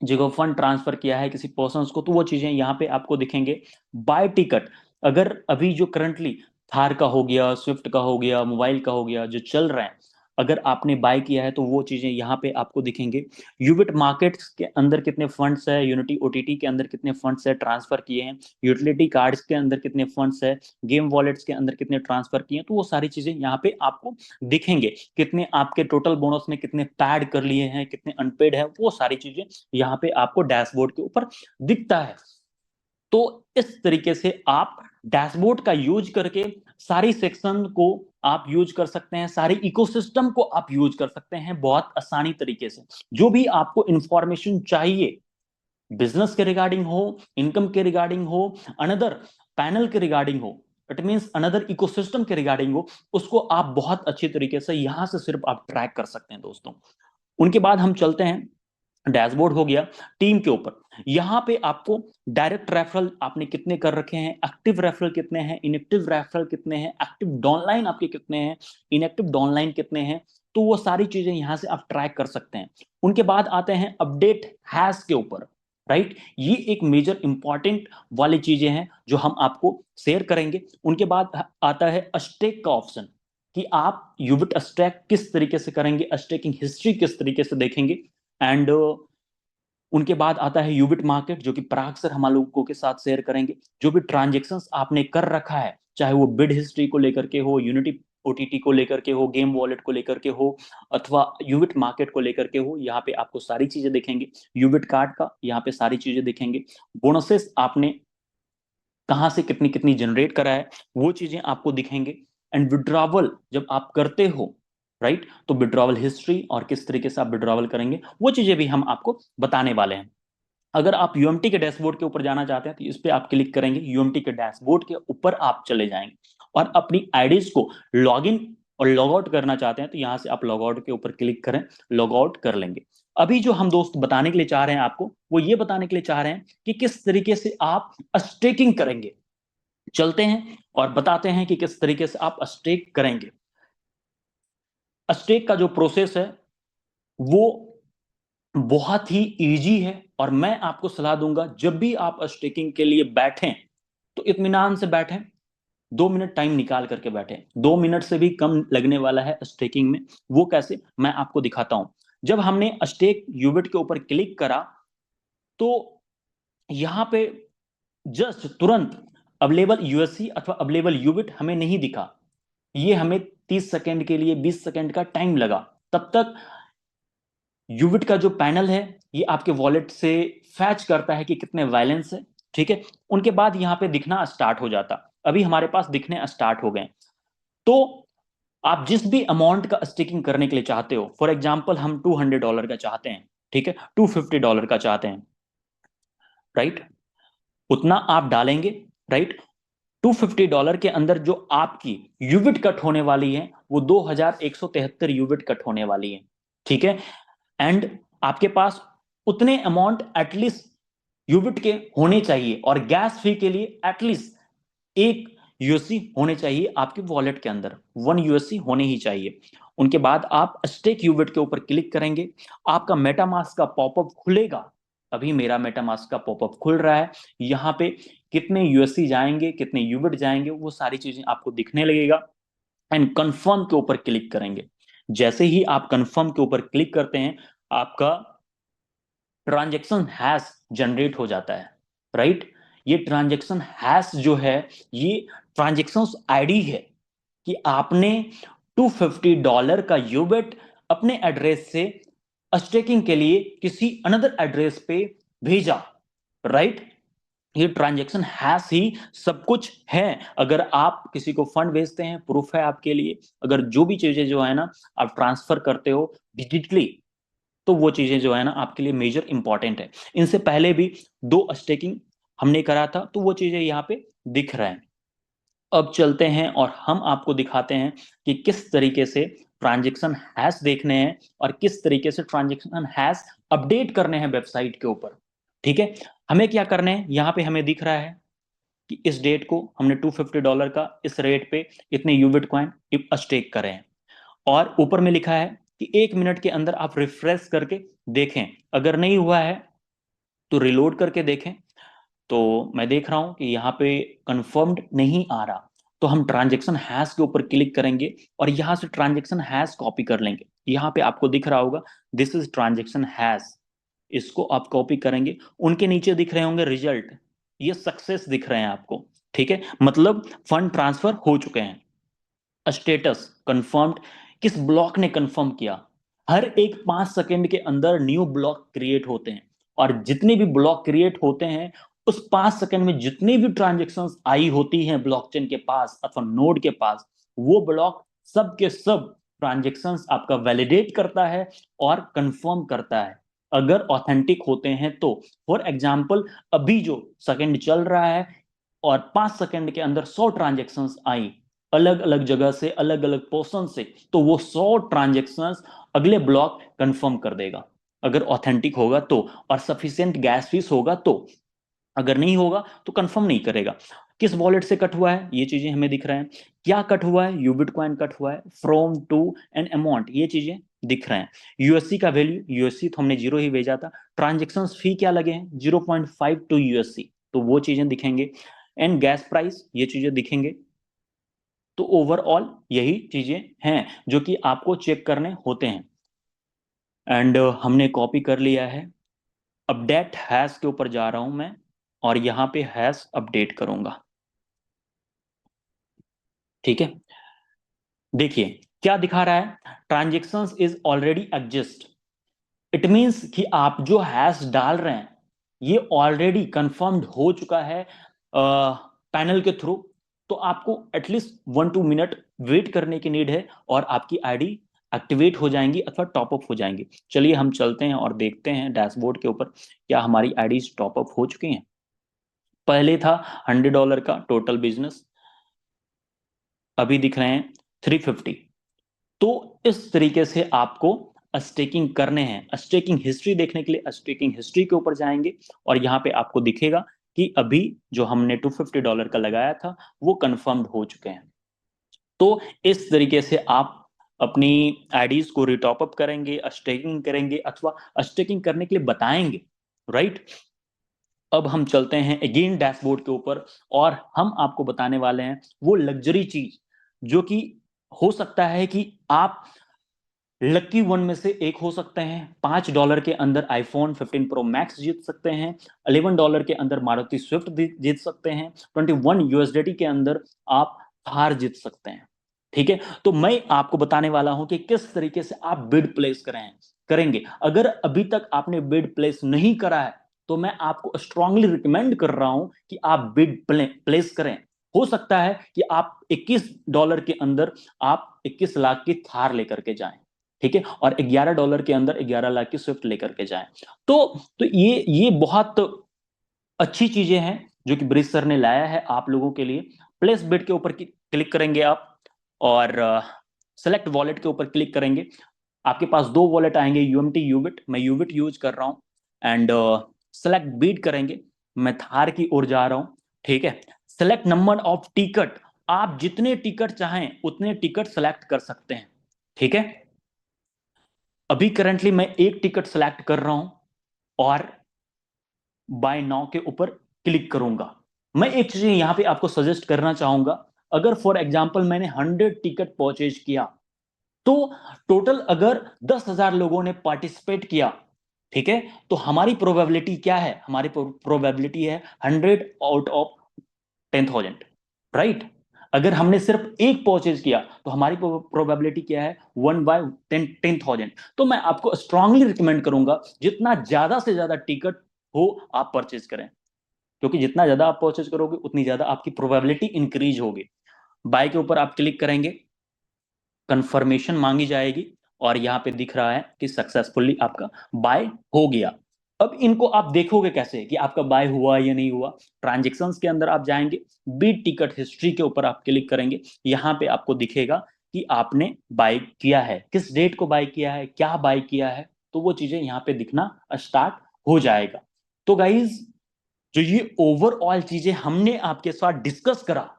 जगह फंड ट्रांसफर किया है किसी पर्सन को तो वो चीजें यहाँ पे आपको दिखेंगे। बाय टिकट, अगर अभी जो करंटली थार का हो गया, स्विफ्ट का हो गया, मोबाइल का हो गया जो चल रहा है, अगर आपने बाय किया है तो वो चीजें यहाँ पे आपको दिखेंगे। यूबिट मार्केट्स के अंदर कितने फंड्स है, यूनिटी ओटीटी के अंदर कितने फंड्स है ट्रांसफर किए हैं, यूटिलिटी कार्ड्स के अंदर कितने फंड्स है, गेम वॉलेट्स के अंदर कितने ट्रांसफर किए हैं, तो वो सारी चीजें यहाँ पे आपको दिखेंगे। कितने आपके टोटल बोनस में कितने पैड कर लिए हैं, कितने अनपेड है, वो सारी चीजें यहाँ पे आपको डैशबोर्ड के ऊपर दिखता है। तो इस तरीके से आप डैशबोर्ड का यूज करके सारी सेक्शन को आप यूज कर सकते हैं, सारी इकोसिस्टम को आप यूज कर सकते हैं बहुत आसानी तरीके से। जो भी आपको इंफॉर्मेशन चाहिए, बिजनेस के रिगार्डिंग हो, इनकम के रिगार्डिंग हो, अनदर पैनल के रिगार्डिंग हो, इट मींस अनदर इकोसिस्टम के रिगार्डिंग हो, उसको आप बहुत अच्छी तरीके से यहां से सिर्फ आप ट्रैक कर सकते हैं दोस्तों। उनके बाद हम चलते हैं, डैशबोर्ड हो गया टीम के ऊपर। यहां पे आपको डायरेक्ट रेफरल आपने कितने कर रखे हैं, एक्टिव रेफरल कितने हैं, इनएक्टिव रेफरल कितने हैं, एक्टिव डाउनलाइन आपके कितने हैं, इनएक्टिव डाउनलाइन कितने हैं, तो वो सारी चीजें यहां से आप ट्रैक कर सकते हैं। उनके बाद आते हैं अपडेट हैश के ऊपर, राइट। ये एक मेजर इंपॉर्टेंट वाली चीजें हैं जो हम आपको शेयर करेंगे। उनके बाद आता है स्टेक का ऑप्शन, कि आप यूबिट स्टेक किस तरीके से करेंगे, स्टेकिंग हिस्ट्री किस तरीके से देखेंगे। एंड उनके बाद आता है यूबिट मार्केट, जो कि पराग सर हम लोगों के साथ शेयर करेंगे। जो भी ट्रांजेक्शन्स आपने कर रखा है, चाहे वो बिड हिस्ट्री को लेकर के हो, यूनिटी ओटीटी को लेकर के हो, गेम वॉलेट को लेकर के हो, अथवा यूबिट मार्केट को लेकर के हो, यहाँ पे आपको सारी चीजें दिखेंगे। यूबिट कार्ड का यहाँ पे सारी चीजें दिखेंगे। बोनसेस आपने कहाँ से कितनी कितनी जनरेट करा है वो चीजें आपको दिखेंगे। एंड विड्रॉवल जब आप करते हो, राइट, तो विड्रॉवल हिस्ट्री और किस तरीके से आप विड्रॉवल करेंगे वो चीजें भी हम आपको बताने वाले हैं। अगर आप यूएमटी के डैशबोर्ड के ऊपर जाना चाहते हैं तो इस पे आप क्लिक करेंगे, यूएमटी के डैशबोर्ड के ऊपर आप चले जाएंगे और अपनी आईडीज को लॉग इन और लॉग आउट करना चाहते हैं तो यहां से आप लॉग आउट के ऊपर क्लिक करें, लॉग आउट कर लेंगे। अभी जो हम दोस्त बताने के लिए चाह रहे हैं आपको, वो ये बताने के लिए चाह रहे हैं कि किस तरीके से आप स्टेकिंग करेंगे। चलते हैं और बताते हैं कि किस तरीके से आप स्टेक करेंगे। स्टेक का जो प्रोसेस है वो बहुत ही इजी है, और मैं आपको सलाह दूंगा जब भी आप स्टेकिंग के लिए बैठें तो इत्मीनान से बैठें, 2 मिनट टाइम निकाल करके बैठें। 2 मिनट से भी कम लगने वाला है स्टेकिंग में। वो कैसे, मैं आपको दिखाता हूं। जब हमने स्टेक यूबिट के ऊपर क्लिक करा तो यहां पे जस्ट तुरंत अवेलेबल यूएससी अथवा अवेलेबल यूबिट हमें नहीं दिखा। ये हमें 30 सेकेंड के लिए 20 सेकेंड का टाइम लगा। तब तक यूबिट का जो पैनल है ये आपके वॉलेट से फैच करता है कि कितने बैलेंस है, ठीक है। उनके बाद यहाँ पे दिखना स्टार्ट हो जाता। अभी हमारे पास दिखने स्टार्ट हो गए। तो आप जिस भी अमाउंट का स्टेकिंग करने के लिए चाहते हो, फॉर एग्जाम्पल हम $200 का चाहते हैं, ठीक है, $250 का चाहते हैं, राइट, उतना आप डालेंगे, राइट। $250 के अंदर जो आपकी यूबिट कट होने वाली है वो 2173 यूबिट कट होने वाली है, ठीक है। एंड आपके पास उतने अमाउंट एटलीस्ट यूबिट के होने चाहिए, और गैस फी के लिए एटलीस्ट 1 यूएससी होने चाहिए आपके वॉलेट के अंदर, 1 यूएससी होने ही चाहिए। उनके बाद आप स्टेक यूबिट के ऊपर क्लिक करेंगे, आपका मेटामास्क का पॉपअप खुलेगा। अभी मेरा मेटामास्क का पॉपअप खुल रहा है। यहाँ पे कितने यूएससी जाएंगे, कितने यूबिट जाएंगे, वो सारी चीजें आपको दिखने लगेगा। एंड कंफर्म के ऊपर क्लिक करेंगे। जैसे ही आप कंफर्म के ऊपर क्लिक करते हैं, आपका ट्रांजैक्शन हैश जनरेट हो जाता है, राइट। ये ट्रांजैक्शन हैश जो है ये ट्रांजैक्शन आईडी है, कि आपने $250 का यूबिट अपने एड्रेस से स्टेकिंग के लिए किसी अनदर एड्रेस पे भेजा, राइट? ये ट्रांजैक्शन हैश ही सब कुछ है। अगर आप किसी को फंड भेजते हैं, प्रूफ है आपके लिए। अगर जो भी चीजें जो है ना आप ट्रांसफर करते हो डिजिटली, तो वो चीजें जो है ना आपके लिए मेजर इंपॉर्टेंट है। इनसे पहले भी 2 स्टेकिंग हमने करा था, तो वो चीजें यहाँ पे दिख रहा है। अब चलते हैं और हम आपको दिखाते हैं कि किस तरीके से ट्रांजैक्शन हैश देखने हैं और किस तरीके से ट्रांजैक्शन हैश अपडेट करने हैं वेबसाइट के ऊपर। ठीक है, हमें क्या करने हैं, यहाँ पे हमें दिख रहा है कि इस डेट को हमने $250 का इस रेट पे इतने यूबिट कॉइन स्टेक करे हैं। और ऊपर में लिखा है कि 1 मिनट के अंदर आप रिफ्रेश करके देखें, अगर नहीं हुआ है तो रिलोड करके देखें। तो मैं देख रहा हूं कि यहाँ पे कंफर्म्ड नहीं आ रहा, तो हम ट्रांजैक्शन हैश के ऊपर क्लिक करेंगे और यहाँ से ट्रांजैक्शन हैश कॉपी कर लेंगे। यहाँ पे आपको दिख रहा होगा दिस इज ट्रांजैक्शन हैश, इसको आप कॉपी करेंगे। उनके नीचे दिख रहे होंगे रिजल्ट, ये सक्सेस दिख रहे हैं आपको। ठीक है, मतलब फंड ट्रांसफर हो चुके हैं। स्टेटस कंफर्म्ड, किस ब्लॉक ने कंफर्म किया। हर एक 5 सेकंड के अंदर न्यू ब्लॉक क्रिएट होते हैं, और जितने भी ब्लॉक क्रिएट होते हैं उस 5 सेकंड में जितनी भी ट्रांजेक्शन्स आई होती हैं ब्लॉकचेन के पास अथवा नोड के पास, वो ब्लॉक सब के सब ट्रांजेक्शन्स आपका वैलिडेट करता है और कंफर्म करता है। अगर ऑथेंटिक होते हैं तो फॉर एग्जाम्पल अभी जो सेकंड चल रहा है और 5 सेकंड के अंदर 100 ट्रांजेक्शन्स आई अलग अलग जगह से, अलग अलग पर्सन से, तो वो 100 ट्रांजेक्शन्स अगले ब्लॉक कंफर्म कर देगा, अगर ऑथेंटिक होगा तो, और सफिशिएंट गैस फीस होगा तो। अगर नहीं होगा तो कंफर्म नहीं करेगा। किस वॉलेट से कट हुआ है ये चीजें हमें दिख रहे हैं। क्या कट हुआ है, यूबिट कॉइन कट हुआ है, फ्रॉम टू एंड अमाउंट, ये चीजें दिख रहे हैं। यूएससी का वैल्यू, यूएससी तो हमने 0 ही भेजा था। ट्रांजेक्शन फी क्या लगे हैं, 0.52 यूएससी, तो वो चीजें दिखेंगे। एंड गैस प्राइस, ये चीजें दिखेंगे। तो ओवरऑल यही चीजें हैं जो कि आपको चेक करने होते हैं। एंड हमने कॉपी कर लिया है। अपडेट हैश के ऊपर जा रहा हूं मैं और यहां पे हैश अपडेट करूंगा। ठीक है, देखिए क्या दिखा रहा है, transactions is already exist. It means कि आप जो हैश डाल रहे हैं ये ऑलरेडी कंफर्म्ड हो चुका है पैनल के थ्रू। तो आपको एटलीस्ट 1-2 मिनट वेट करने की नीड है और आपकी आईडी एक्टिवेट हो जाएंगी अथवा टॉपअप हो जाएंगी। चलिए हम चलते हैं और देखते हैं डैशबोर्ड के ऊपर क्या हमारी आईडी टॉपअप हो चुकी हैं। पहले था $100 का टोटल बिजनेस, अभी दिख रहे हैं 350। तो इस तरीके से आपको स्टेकिंग करने हैं। स्टेकिंग हिस्ट्री देखने के लिए स्टेकिंग हिस्ट्री के ऊपर जाएंगे और यहाँ पे आपको दिखेगा कि अभी जो हमने $250 का लगाया था वो कंफर्म्ड हो चुके हैं। तो इस तरीके से आप अपनी आईडीज को रिटॉप अप करेंगे, स्टेकिंग करेंगे अथवा स्टेकिंग करने के लिए बताएंगे, राइट? अब हम चलते हैं अगेन डैशबोर्ड के ऊपर और हम आपको बताने वाले हैं वो लग्जरी चीज जो कि हो सकता है कि आप लकी वन में से एक हो सकते हैं। $5 के अंदर आईफोन 15 प्रो मैक्स जीत सकते हैं। $11 के अंदर मारुति स्विफ्ट जीत सकते हैं। 21 यूएसडीटी के अंदर आप थार जीत सकते हैं। ठीक है, तो मैं आपको बताने वाला हूं कि किस तरीके से आप बिड प्लेस करेंगे। अगर अभी तक आपने बिड प्लेस नहीं करा है तो मैं आपको स्ट्रांगली रिकमेंड कर रहा हूं कि आप बिड प्लेस करें। हो सकता है कि आप $21 के अंदर आप 21 लाख की थार लेकर के जाएं। ठीक है, और $11 के अंदर 11 लाख की स्विफ्ट लेकर के जाएं। तो ये बहुत अच्छी चीजें हैं जो कि ब्रिज सर ने लाया है आप लोगों के लिए। प्लेस बिट के ऊपर क्लिक करेंगे आप और सेलेक्ट वॉलेट के ऊपर क्लिक करेंगे। आपके पास 2 वॉलेट आएंगे, यूएमटी यूबिट, मैं यूबिट यूज कर रहा हूं। एंड सेलेक्ट बीट करेंगे, मैं थार की ओर जा रहा हूं। ठीक है, सेलेक्ट नंबर ऑफ टिकट, आप जितने टिकट चाहें उतने टिकट सेलेक्ट कर सकते हैं। ठीक है, अभी करंटली मैं एक टिकट सेलेक्ट कर रहा हूं और बाय नाउ के ऊपर क्लिक करूंगा। मैं एक चीज यहां पे आपको सजेस्ट करना चाहूंगा, अगर फॉर एग्जांपल मैंने 100 टिकट परचेज किया तो टोटल अगर 10,000 लोगों ने पार्टिसिपेट किया, ठीक है, तो हमारी प्रोबेबिलिटी क्या है, हमारी प्रोबेबिलिटी है 100 आउट ऑफ 10,000, राइट? अगर हमने सिर्फ एक परचेज किया तो हमारी प्रोबेबिलिटी क्या है, 1/10,000। तो मैं आपको स्ट्रांगली रिकमेंड करूंगा जितना ज्यादा से ज्यादा टिकट हो आप परचेज करें, क्योंकि जितना ज्यादा आप परचेज करोगे उतनी ज्यादा आपकी प्रोबेबिलिटी इंक्रीज होगी। बाय के ऊपर आप क्लिक करेंगे, कंफर्मेशन मांगी जाएगी और यहाँ पे दिख रहा है कि सक्सेसफुली आपका बाय हो गया। अब इनको आप देखोगे कैसे कि आपका बाय हुआ या नहीं हुआ। ट्रांजेक्शन्स के अंदर आप जाएंगे, बीट टिकट हिस्ट्री के ऊपर आप क्लिक करेंगे, यहाँ पे आपको दिखेगा कि आपने बाय किया है, किस डेट को बाय किया है, क्या बाय किया है, तो वो चीजें यहाँ पे दिखना स्टार्ट हो जाएगा। तो गाइज, जो ये ओवरऑल चीजें हमने आपके साथ डिस्कस करा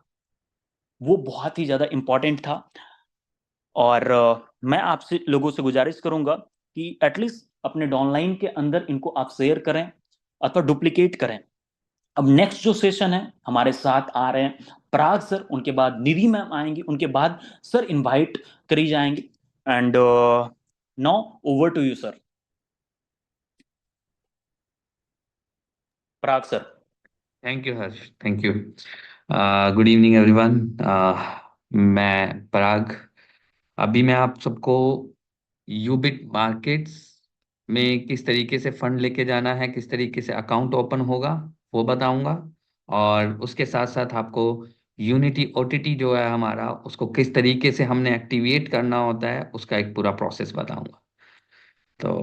वो बहुत ही ज्यादा इंपॉर्टेंट था। और मैं आपसे लोगों से गुजारिश करूंगा कि एटलीस्ट अपने डाउनलाइन के अंदर इनको आप शेयर करें अथवा डुप्लीकेट करें। अब नेक्स्ट जो सेशन है हमारे साथ आ रहे हैं पराग सर, उनके बाद निधि मैम आएंगी, उनके बाद सर इनवाइट करी जाएंगे। And now over to you sir, Parag sir. Thank you Harsh, thank you. Good evening everyone. मैं पराग। अभी मैं आप सबको यूबिट मार्केट्स में किस तरीके से फंड लेके जाना है, किस तरीके से अकाउंट ओपन होगा वो बताऊंगा, और उसके साथ साथ आपको यूनिटी ओटीटी जो है हमारा, उसको किस तरीके से हमने एक्टिवेट करना होता है उसका एक पूरा प्रोसेस बताऊंगा। तो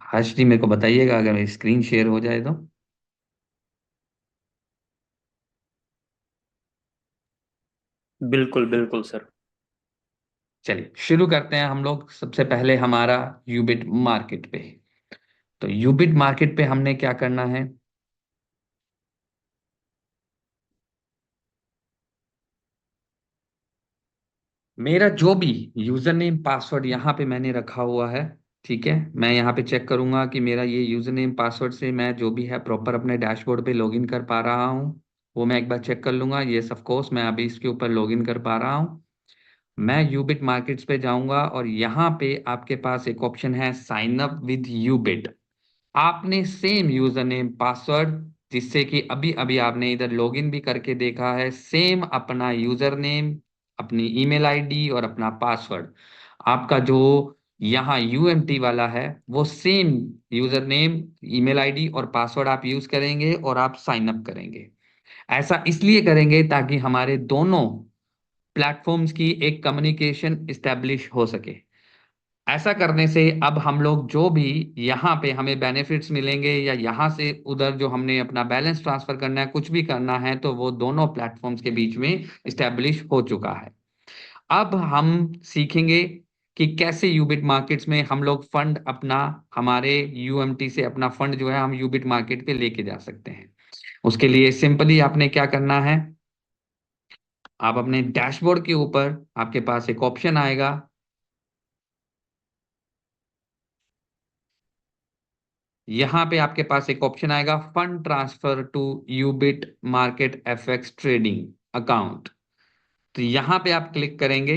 हर्ष जी मेरे को बताइएगा अगर मेरी स्क्रीन शेयर हो जाए तो। बिल्कुल बिल्कुल सर। चलिए शुरू करते हैं हम लोग। सबसे पहले हमारा यूबिट मार्केट पे। तो यूबिट मार्केट पे हमने क्या करना है, मेरा जो भी यूजर नेम पासवर्ड यहाँ पे मैंने रखा हुआ है, ठीक है, मैं यहाँ पे चेक करूंगा कि मेरा ये यूजर नेम पासवर्ड से मैं जो भी है प्रॉपर अपने डैशबोर्ड पे लॉगिन कर पा रहा हूँ। वो मैं एक बार चेक कर लूंगा। ये ऑफ कोर्स मैं अभी इसके ऊपर लॉगिन कर पा रहा हूँ। मैं यूबिट मार्केट्स पे जाऊंगा और यहाँ पे आपके पास एक ऑप्शन है साइन अप विद यूबिट। आपने सेम यूजर नेम पासवर्ड, जिससे कि अभी अभी आपने इधर लॉगिन भी करके देखा है, सेम अपना यूजर नेम, अपनी ईमेल आईडी और अपना पासवर्ड, आपका जो यहाँ यूएमटी वाला है वो same user name, email ID और पासवर्ड आप यूज करेंगे और आप साइन अप करेंगे। ऐसा इसलिए करेंगे ताकि हमारे दोनों प्लेटफॉर्म्स की एक कम्युनिकेशन इस्टेब्लिश हो सके। ऐसा करने से अब हम लोग जो भी यहाँ पे हमें बेनिफिट्स मिलेंगे या यहाँ से उधर जो हमने अपना बैलेंस ट्रांसफर करना है, कुछ भी करना है, तो वो दोनों प्लेटफॉर्म्स के बीच में इस्टेब्लिश हो चुका है। अब हम सीखेंगे कि कैसे यूबिट मार्केट्स में हम लोग फंड अपना, हमारे यूएमटी से अपना फंड जो है हम यूबिट मार्केट पे लेके जा सकते हैं। उसके लिए सिंपली आपने क्या करना है, आप अपने डैशबोर्ड के ऊपर आपके पास एक ऑप्शन आएगा। यहाँ पे आपके पास एक ऑप्शन आएगा fund transfer to Ubit market FX trading account. तो यहाँ पे आप क्लिक करेंगे,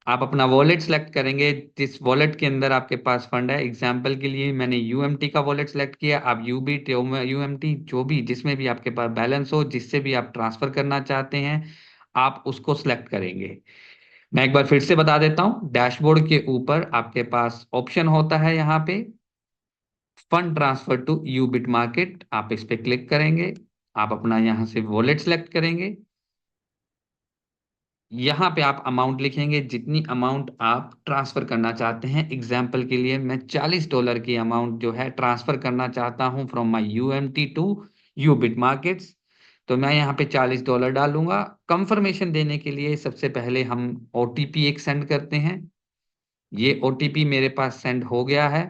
आप अपना वॉलेट सेलेक्ट करेंगे, जिस वॉलेट के अंदर आपके पास फंड है। एग्जाम्पल के लिए मैंने यूएमटी का वॉलेट सेलेक्ट किया, आप यूबिट यूएमटी जो भी जिसमें भी आपके पास बैलेंस हो, जिससे भी आप ट्रांसफर करना चाहते हैं, आप उसको सिलेक्ट करेंगे। मैं एक बार फिर से बता देता हूँ, डैशबोर्ड के ऊपर आपके पास ऑप्शन होता है यहाँ पे fund transfer to Ubit market, आप इस पे क्लिक करेंगे, आप अपना यहाँ से वॉलेट सेलेक्ट करेंगे, यहाँ पे आप अमाउंट लिखेंगे जितनी अमाउंट आप ट्रांसफर करना चाहते हैं। एग्जाम्पल के लिए मैं $40 की अमाउंट जो है ट्रांसफर करना चाहता हूँ from my UMT to Ubit markets. तो मैं यहाँ पे $40 डालूंगा। कंफर्मेशन देने के लिए सबसे पहले हम ओटीपी एक सेंड करते हैं। ये ओटीपी मेरे पास सेंड हो गया है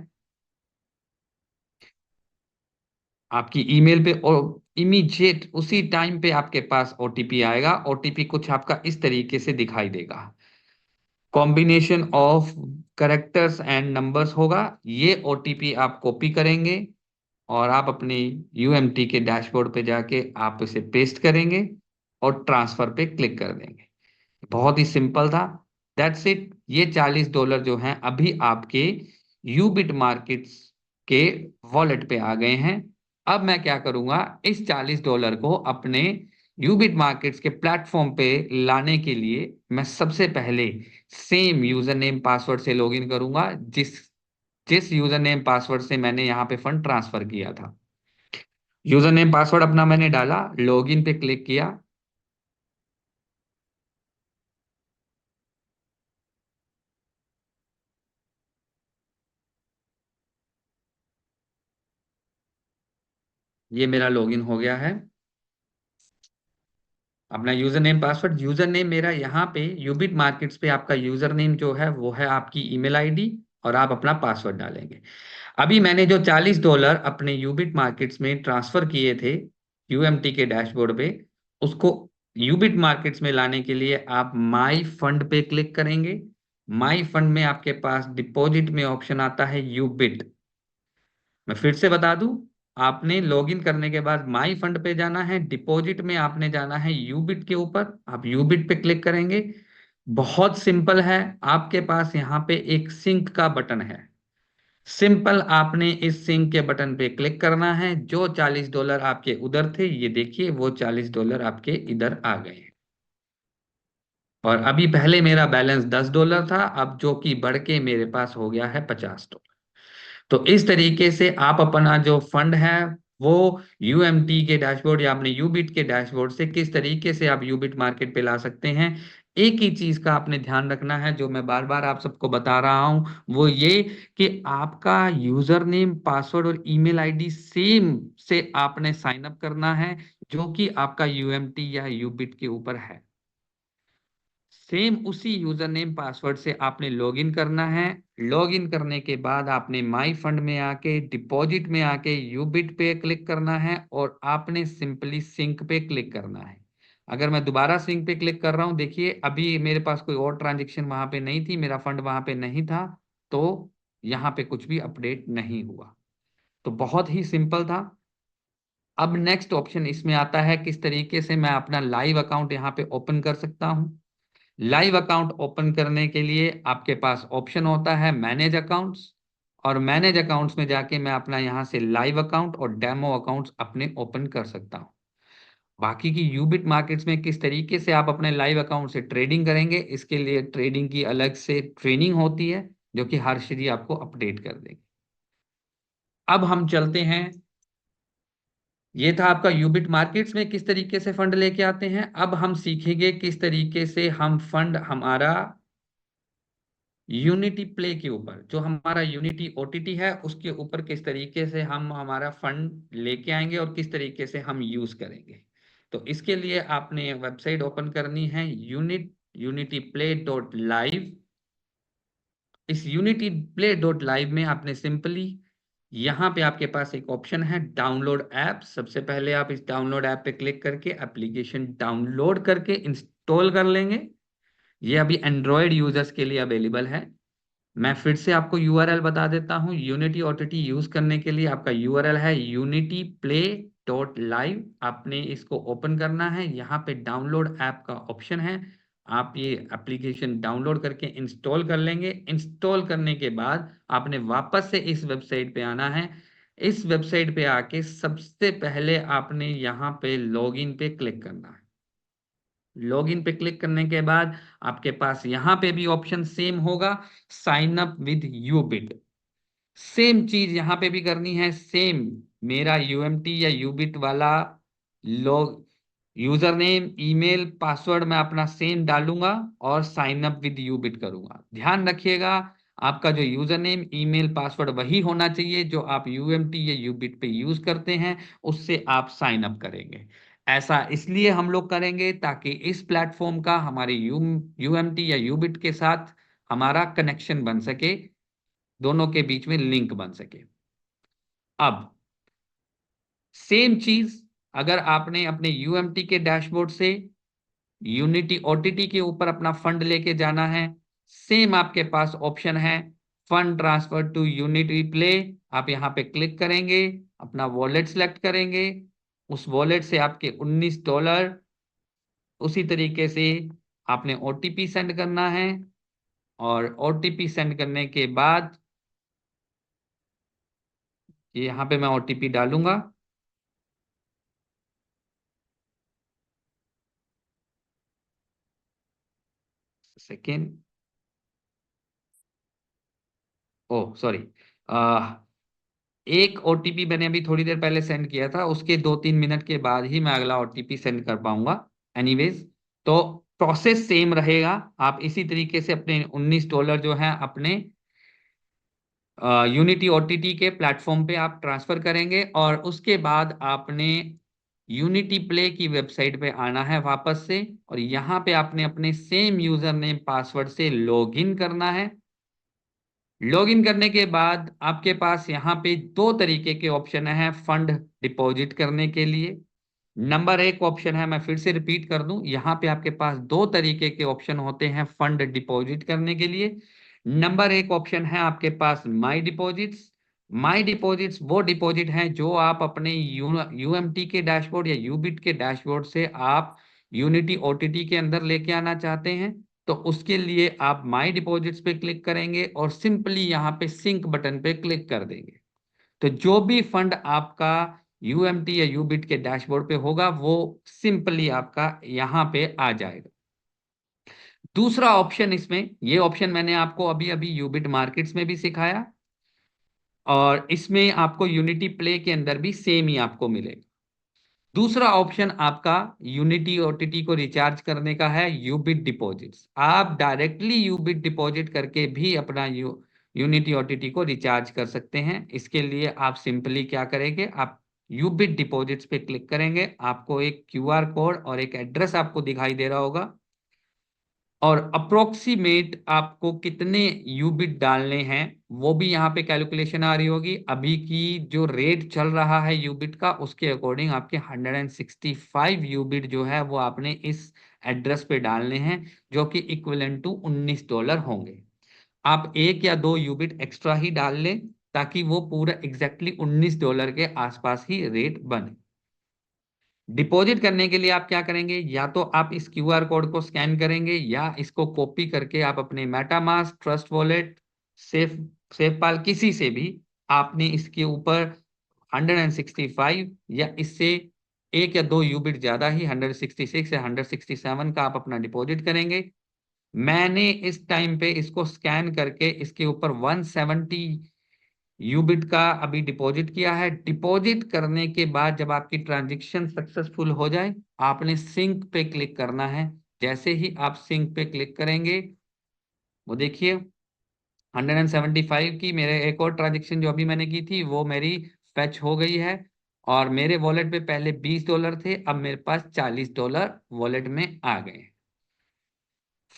आपकी ईमेल पे, और इमीडिएट उसी टाइम पे आपके पास ओटीपी आएगा। ओटीपी कुछ आपका इस तरीके से दिखाई देगा, combination of characters and numbers होगा। ये ओटीपी आप कॉपी करेंगे और आप अपनी यूएमटी के डैशबोर्ड पे जाके आप इसे पेस्ट करेंगे और ट्रांसफर पे क्लिक कर देंगे। बहुत ही सिंपल था, दैट्स इट। ये $40 जो हैं अभी आपके यूबिट मार्केट्स के वॉलेट पे आ गए हैं। अब मैं क्या करूंगा, इस $40 को अपने यूबिट मार्केट्स के प्लेटफॉर्म पे लाने के लिए मैं सबसे पहले सेम यूजर नेम पासवर्ड से लॉगिन करूंगा जिस जिस यूजर नेम पासवर्ड से मैंने यहाँ पे फंड ट्रांसफर किया था। यूजर नेम पासवर्ड अपना मैंने डाला, लॉगिन पे क्लिक किया। ये मेरा लॉगिन हो गया है। अपना user name password, user name मेरा यहाँ पे यूबिट मार्केट्स पे आपका यूजर नेम जो है वो है आपकी ईमेल आईडी, और आप अपना पासवर्ड डालेंगे। अभी मैंने जो $40 अपने यूबिट मार्केट्स में ट्रांसफर किए थे यूएमटी के डैशबोर्ड पे, उसको यूबिट मार्केट्स में लाने के लिए आप माई फंड पे क्लिक करेंगे। माई फंड में आपके पास डिपॉजिट में ऑप्शन आता है यूबिट। मैं फिर से बता दूं, आपने लॉगिन करने के बाद माई फंड पे जाना है, डिपॉजिट में आपने जाना है यूबिट के ऊपर, आप यूबिट पे क्लिक करेंगे। बहुत सिंपल है। आपके पास यहाँ पे एक सिंक का बटन है। सिंपल आपने इस सिंक के बटन पे क्लिक करना है। जो $40 आपके उधर थे, ये देखिए वो $40 आपके इधर आ गए हैं। और अभी पहले मेरा बैलेंस $10 था, अब जो कि बढ़ के मेरे पास हो गया है $50। तो इस तरीके से आप अपना जो फंड है वो यूएमटी के डैशबोर्ड या अपने यूबिट के डैशबोर्ड से किस तरीके से आप यूबिट मार्केट पे ला सकते हैं। एक ही चीज का आपने ध्यान रखना है, जो मैं बार बार आप सबको बता रहा हूं, वो ये कि आपका यूजर नेम पासवर्ड और ईमेल आईडी सेम से आपने साइन अप करना है, जो कि आपका यूएमटी या यूबिट के ऊपर है। सेम उसी यूजर नेम पासवर्ड से आपने लॉगिन करना है। लॉगिन करने के बाद आपने माई फंड में आके डिपॉजिट में आके यूबिट पे क्लिक करना है, और आपने सिंपली सिंक पे क्लिक करना है। अगर मैं दोबारा सिंक पे क्लिक कर रहा हूं, देखिए अभी मेरे पास कोई और ट्रांजेक्शन वहां पे नहीं थी, मेरा फंड वहां पे नहीं था, तो यहाँ पे कुछ भी अपडेट नहीं हुआ। तो बहुत ही सिंपल था। अब नेक्स्ट ऑप्शन इसमें आता है किस तरीके से मैं अपना लाइव अकाउंट यहाँ पे ओपन कर सकता हूँ। लाइव अकाउंट ओपन करने के लिए आपके पास ऑप्शन होता है मैनेज अकाउंट्स, और मैनेज अकाउंट्स में जाके मैं अपना यहाँ से लाइव अकाउंट और डेमो अकाउंट्स अपने ओपन कर सकता हूँ। बाकी की यूबिट मार्केट्स में किस तरीके से आप अपने लाइव अकाउंट से ट्रेडिंग करेंगे, इसके लिए ट्रेडिंग की अलग से ट्रेनिंग होती है, जो कि हर्षित आपको अपडेट कर देंगे। अब हम चलते हैं। ये था आपका यूबिट मार्केट्स में किस तरीके से फंड लेके आते हैं। अब हम सीखेंगे किस तरीके से हम फंड हमारा यूनिटी प्ले के ऊपर, जो हमारा यूनिटी ओटीटी है, उसके ऊपर किस तरीके से हम हमारा फंड लेके आएंगे और किस तरीके से हम यूज करेंगे। तो इसके लिए आपने वेबसाइट ओपन करनी है यूनिटी प्ले डॉट लाइव। इस यूनिटी प्ले डॉट लाइव में आपने सिंपली, यहाँ पे आपके पास एक ऑप्शन है डाउनलोड ऐप। सबसे पहले आप इस डाउनलोड ऐप पे क्लिक करके एप्लीकेशन डाउनलोड करके इंस्टॉल कर लेंगे। ये अभी एंड्रॉयड यूजर्स के लिए अवेलेबल है। मैं फिर से आपको यूआरएल बता देता हूँ। यूनिटी ओटीटी यूज करने के लिए आपका यूआरएल है unityplay.live। आपने इसको ओपन करना है, यहाँ पे डाउनलोड ऐप का ऑप्शन है। आप ये एप्लीकेशन डाउनलोड करके इंस्टॉल कर लेंगे। इंस्टॉल करने के बाद आपने वापस से इस वेबसाइट पे आना है। इस वेबसाइट पे आके सबसे पहले आपने यहाँ पे लॉगिन पे क्लिक करना है। लॉगिन पे क्लिक करने के बाद आपके पास यहाँ पे भी ऑप्शन सेम होगा, साइन अप विद यूबिट। सेम चीज यहाँ पे भी करनी है। सेम मेरा यूएमटी या यूबिट वाला log user name email password मैं अपना सेम डालूंगा और साइन अप विद यूबिट करूंगा। ध्यान रखिएगा, आपका जो यूजर नेम ईमेल पासवर्ड वही होना चाहिए जो आप यूएमटी या यूबिट पे यूज करते हैं, उससे आप साइन अप करेंगे। ऐसा इसलिए हम लोग करेंगे ताकि इस प्लेटफॉर्म का हमारे यूएमटी या यूबिट के साथ हमारा कनेक्शन बन सके, दोनों के बीच में लिंक बन सके। अब सेम चीज अगर आपने अपने यूएमटी के डैशबोर्ड से यूनिटी ओटीटी के ऊपर अपना फंड लेके जाना है, सेम आपके पास ऑप्शन है fund transfer to Unity Play. आप यहाँ पे क्लिक करेंगे, अपना वॉलेट सेलेक्ट करेंगे, उस वॉलेट से आपके $19, उसी तरीके से आपने ओटीपी सेंड करना है, और ओटीपी सेंड करने के बाद ये यहाँ पे मैं ओटीपी डालूंगा। सेकेंड, ओ सॉरी, एक ओटीपी मैंने अभी थोड़ी देर पहले सेंड किया था, उसके 2-3 मिनट के बाद ही मैं अगला ओटीपी सेंड कर पाऊंगा। एनीवेज, तो प्रोसेस सेम रहेगा। आप इसी तरीके से अपने $19 जो है अपने यूनिटी ओटीटी के प्लेटफॉर्म पे आप ट्रांसफर करेंगे, और उसके बाद आपने यूनिटी प्ले की वेबसाइट पे आना है वापस से, और यहाँ पे आपने अपने सेम यूजर नेम पासवर्ड से लॉगिन करना है। लॉगिन करने के बाद आपके पास यहाँ पे 2 तरीके के ऑप्शन है फंड डिपॉजिट करने के लिए। नंबर 1 ऑप्शन है, मैं फिर से रिपीट कर दूं, यहाँ पे आपके पास 2 तरीके के ऑप्शन होते हैं फंड डिपॉजिट करने के लिए। नंबर 1 ऑप्शन है आपके पास माई डिपॉजिट्स। माई डिपॉजिट्स वो डिपॉजिट हैं जो आप अपने यूएमटी के डैशबोर्ड या यूबिट के डैशबोर्ड से आप यूनिटी ओटीटी के अंदर लेके आना चाहते हैं। तो उसके लिए आप माई डिपॉजिट्स पे क्लिक करेंगे और सिंपली यहाँ पे सिंक बटन पे क्लिक कर देंगे। तो जो भी फंड आपका यूएमटी या यूबिट के डैशबोर्ड पे होगा वो सिंपली आपका यहाँ पे आ जाएगा। दूसरा ऑप्शन, इसमें ये ऑप्शन मैंने आपको अभी अभी यूबिट मार्केट्स में भी सिखाया, और इसमें आपको यूनिटी प्ले के अंदर भी सेम ही आपको मिलेगा। दूसरा ऑप्शन आपका यूनिटी ओटीटी को रिचार्ज करने का है, यूबिट डिपॉजिट्स। आप डायरेक्टली यूबिट डिपॉजिट करके भी अपना यूनिटी ओटीटी को रिचार्ज कर सकते हैं। इसके लिए आप सिंपली क्या करेंगे, आप यूबिट डिपॉजिट्स पे क्लिक करेंगे, आपको एक क्यूआर कोड और एक एड्रेस आपको दिखाई दे रहा होगा, और अप्रोक्सीमेट आपको कितने यूबिट डालने हैं वो भी यहाँ पे कैलकुलेशन आ रही होगी। अभी की जो रेट चल रहा है यूबिट का, उसके अकॉर्डिंग आपके 165 यूबिट जो है वो आपने इस एड्रेस पे डालने हैं, जो कि इक्विवेलेंट टू $19 होंगे। आप 1 या 2 यूबिट एक्स्ट्रा ही डाल लें, ताकि वो पूरा एग्जैक्टली $19 के आसपास ही रेट बने। डिपॉजिट करने के लिए आप क्या करेंगे, या तो आप इस क्यूआर कोड को स्कैन करेंगे, या इसको कॉपी करके आप अपने मेटामास्क, ट्रस्ट वॉलेट, सेफ सेफपाल, किसी से भी आपने इसके ऊपर 165 या इससे 1 या 2 यूबिट ज्यादा ही 166 या 167 का आप अपना डिपॉजिट करेंगे। मैंने इस टाइम पे इसको स्कैन करके इसके ऊपर 170 यूबिट का अभी डिपॉजिट किया है। डिपॉजिट करने के बाद जब आपकी ट्रांजैक्शन सक्सेसफुल हो जाए, आपने सिंक पे क्लिक करना है। जैसे ही आप सिंक पे क्लिक करेंगे, वो देखिए 175 की मेरे एक और ट्रांजैक्शन जो अभी मैंने की थी वो मेरी फेच हो गई है, और मेरे वॉलेट पे पहले $20 थे, अब मेरे पास $40 वॉलेट में आ गए।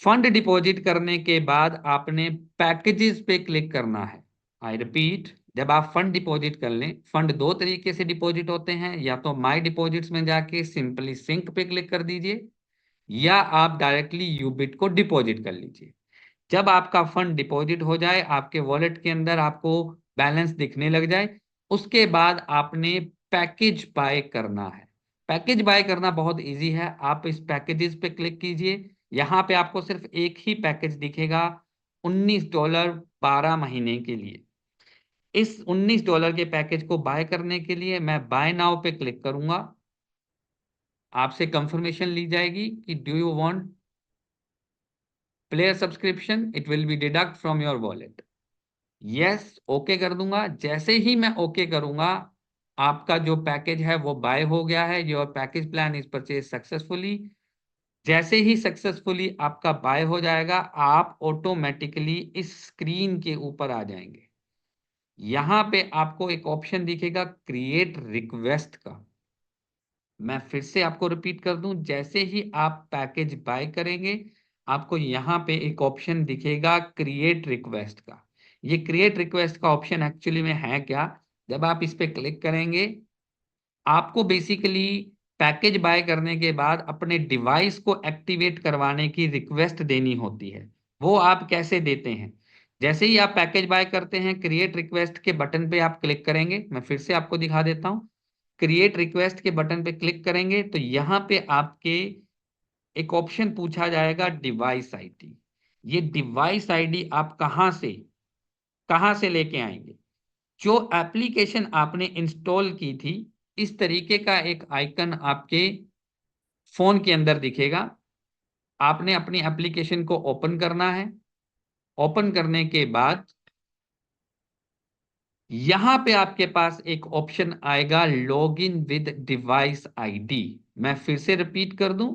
फंड डिपॉजिट करने के बाद आपने पैकेजेस पे क्लिक करना है। आई रिपीट, जब आप फंड डिपॉजिट कर लें, फंड 2 तरीके से डिपॉजिट होते हैं, या तो माई डिपॉजिट्स में जाके सिंपली सिंक पे क्लिक कर दीजिए, या आप डायरेक्टली यूबिट को डिपॉजिट कर लीजिए। जब आपका फंड डिपॉजिट हो जाए, आपके वॉलेट के अंदर आपको बैलेंस दिखने लग जाए, उसके बाद आपने पैकेज बाय करना है। पैकेज बाय करना बहुत इजी है, आप इस पैकेजेस पे क्लिक कीजिए। यहाँ पे आपको सिर्फ एक ही पैकेज दिखेगा, $19 12 महीने के लिए। इस $19 के पैकेज को बाय करने के लिए मैं बाय नाउ पे क्लिक करूंगा। आपसे कंफर्मेशन ली जाएगी कि do you want player subscription, it will be deduct from your wallet. Yes, okay कर दूंगा। जैसे ही मैं ओके करूंगा, आपका जो पैकेज है वो बाय हो गया है। Your package plan is purchase successfully. जैसे ही सक्सेसफुली आपका बाय हो जाएगा, आप ऑटोमेटिकली इस स्क्रीन के ऊपर आ जाएंगे। यहां पे आपको एक ऑप्शन दिखेगा क्रिएट रिक्वेस्ट का। मैं फिर से आपको रिपीट कर दूं, जैसे ही आप पैकेज बाय करेंगे, आपको यहाँ पे एक ऑप्शन दिखेगा क्रिएट रिक्वेस्ट का। ये क्रिएट रिक्वेस्ट का ऑप्शन एक्चुअली में है क्या, जब आप इस पे क्लिक करेंगे, आपको बेसिकली पैकेज बाय करने के बाद अपने डिवाइस को एक्टिवेट करवाने की रिक्वेस्ट देनी होती है। वो आप कैसे देते हैं, जैसे ही आप पैकेज बाय करते हैं, क्रिएट रिक्वेस्ट के बटन पे आप क्लिक करेंगे। मैं फिर से आपको दिखा देता हूं, क्रिएट रिक्वेस्ट के बटन पे क्लिक करेंगे तो यहाँ पे आपके एक ऑप्शन पूछा जाएगा डिवाइस आईडी। ये डिवाइस आईडी आप कहाँ से लेके आएंगे। जो एप्लीकेशन आपने इंस्टॉल की थी, इस तरीके का एक आइकन आपके फोन के अंदर दिखेगा। आपने अपनी एप्लीकेशन को ओपन करना है। ओपन करने के बाद यहां पे आपके पास एक ऑप्शन आएगा log in with device ID. मैं फिर से रिपीट कर दूं,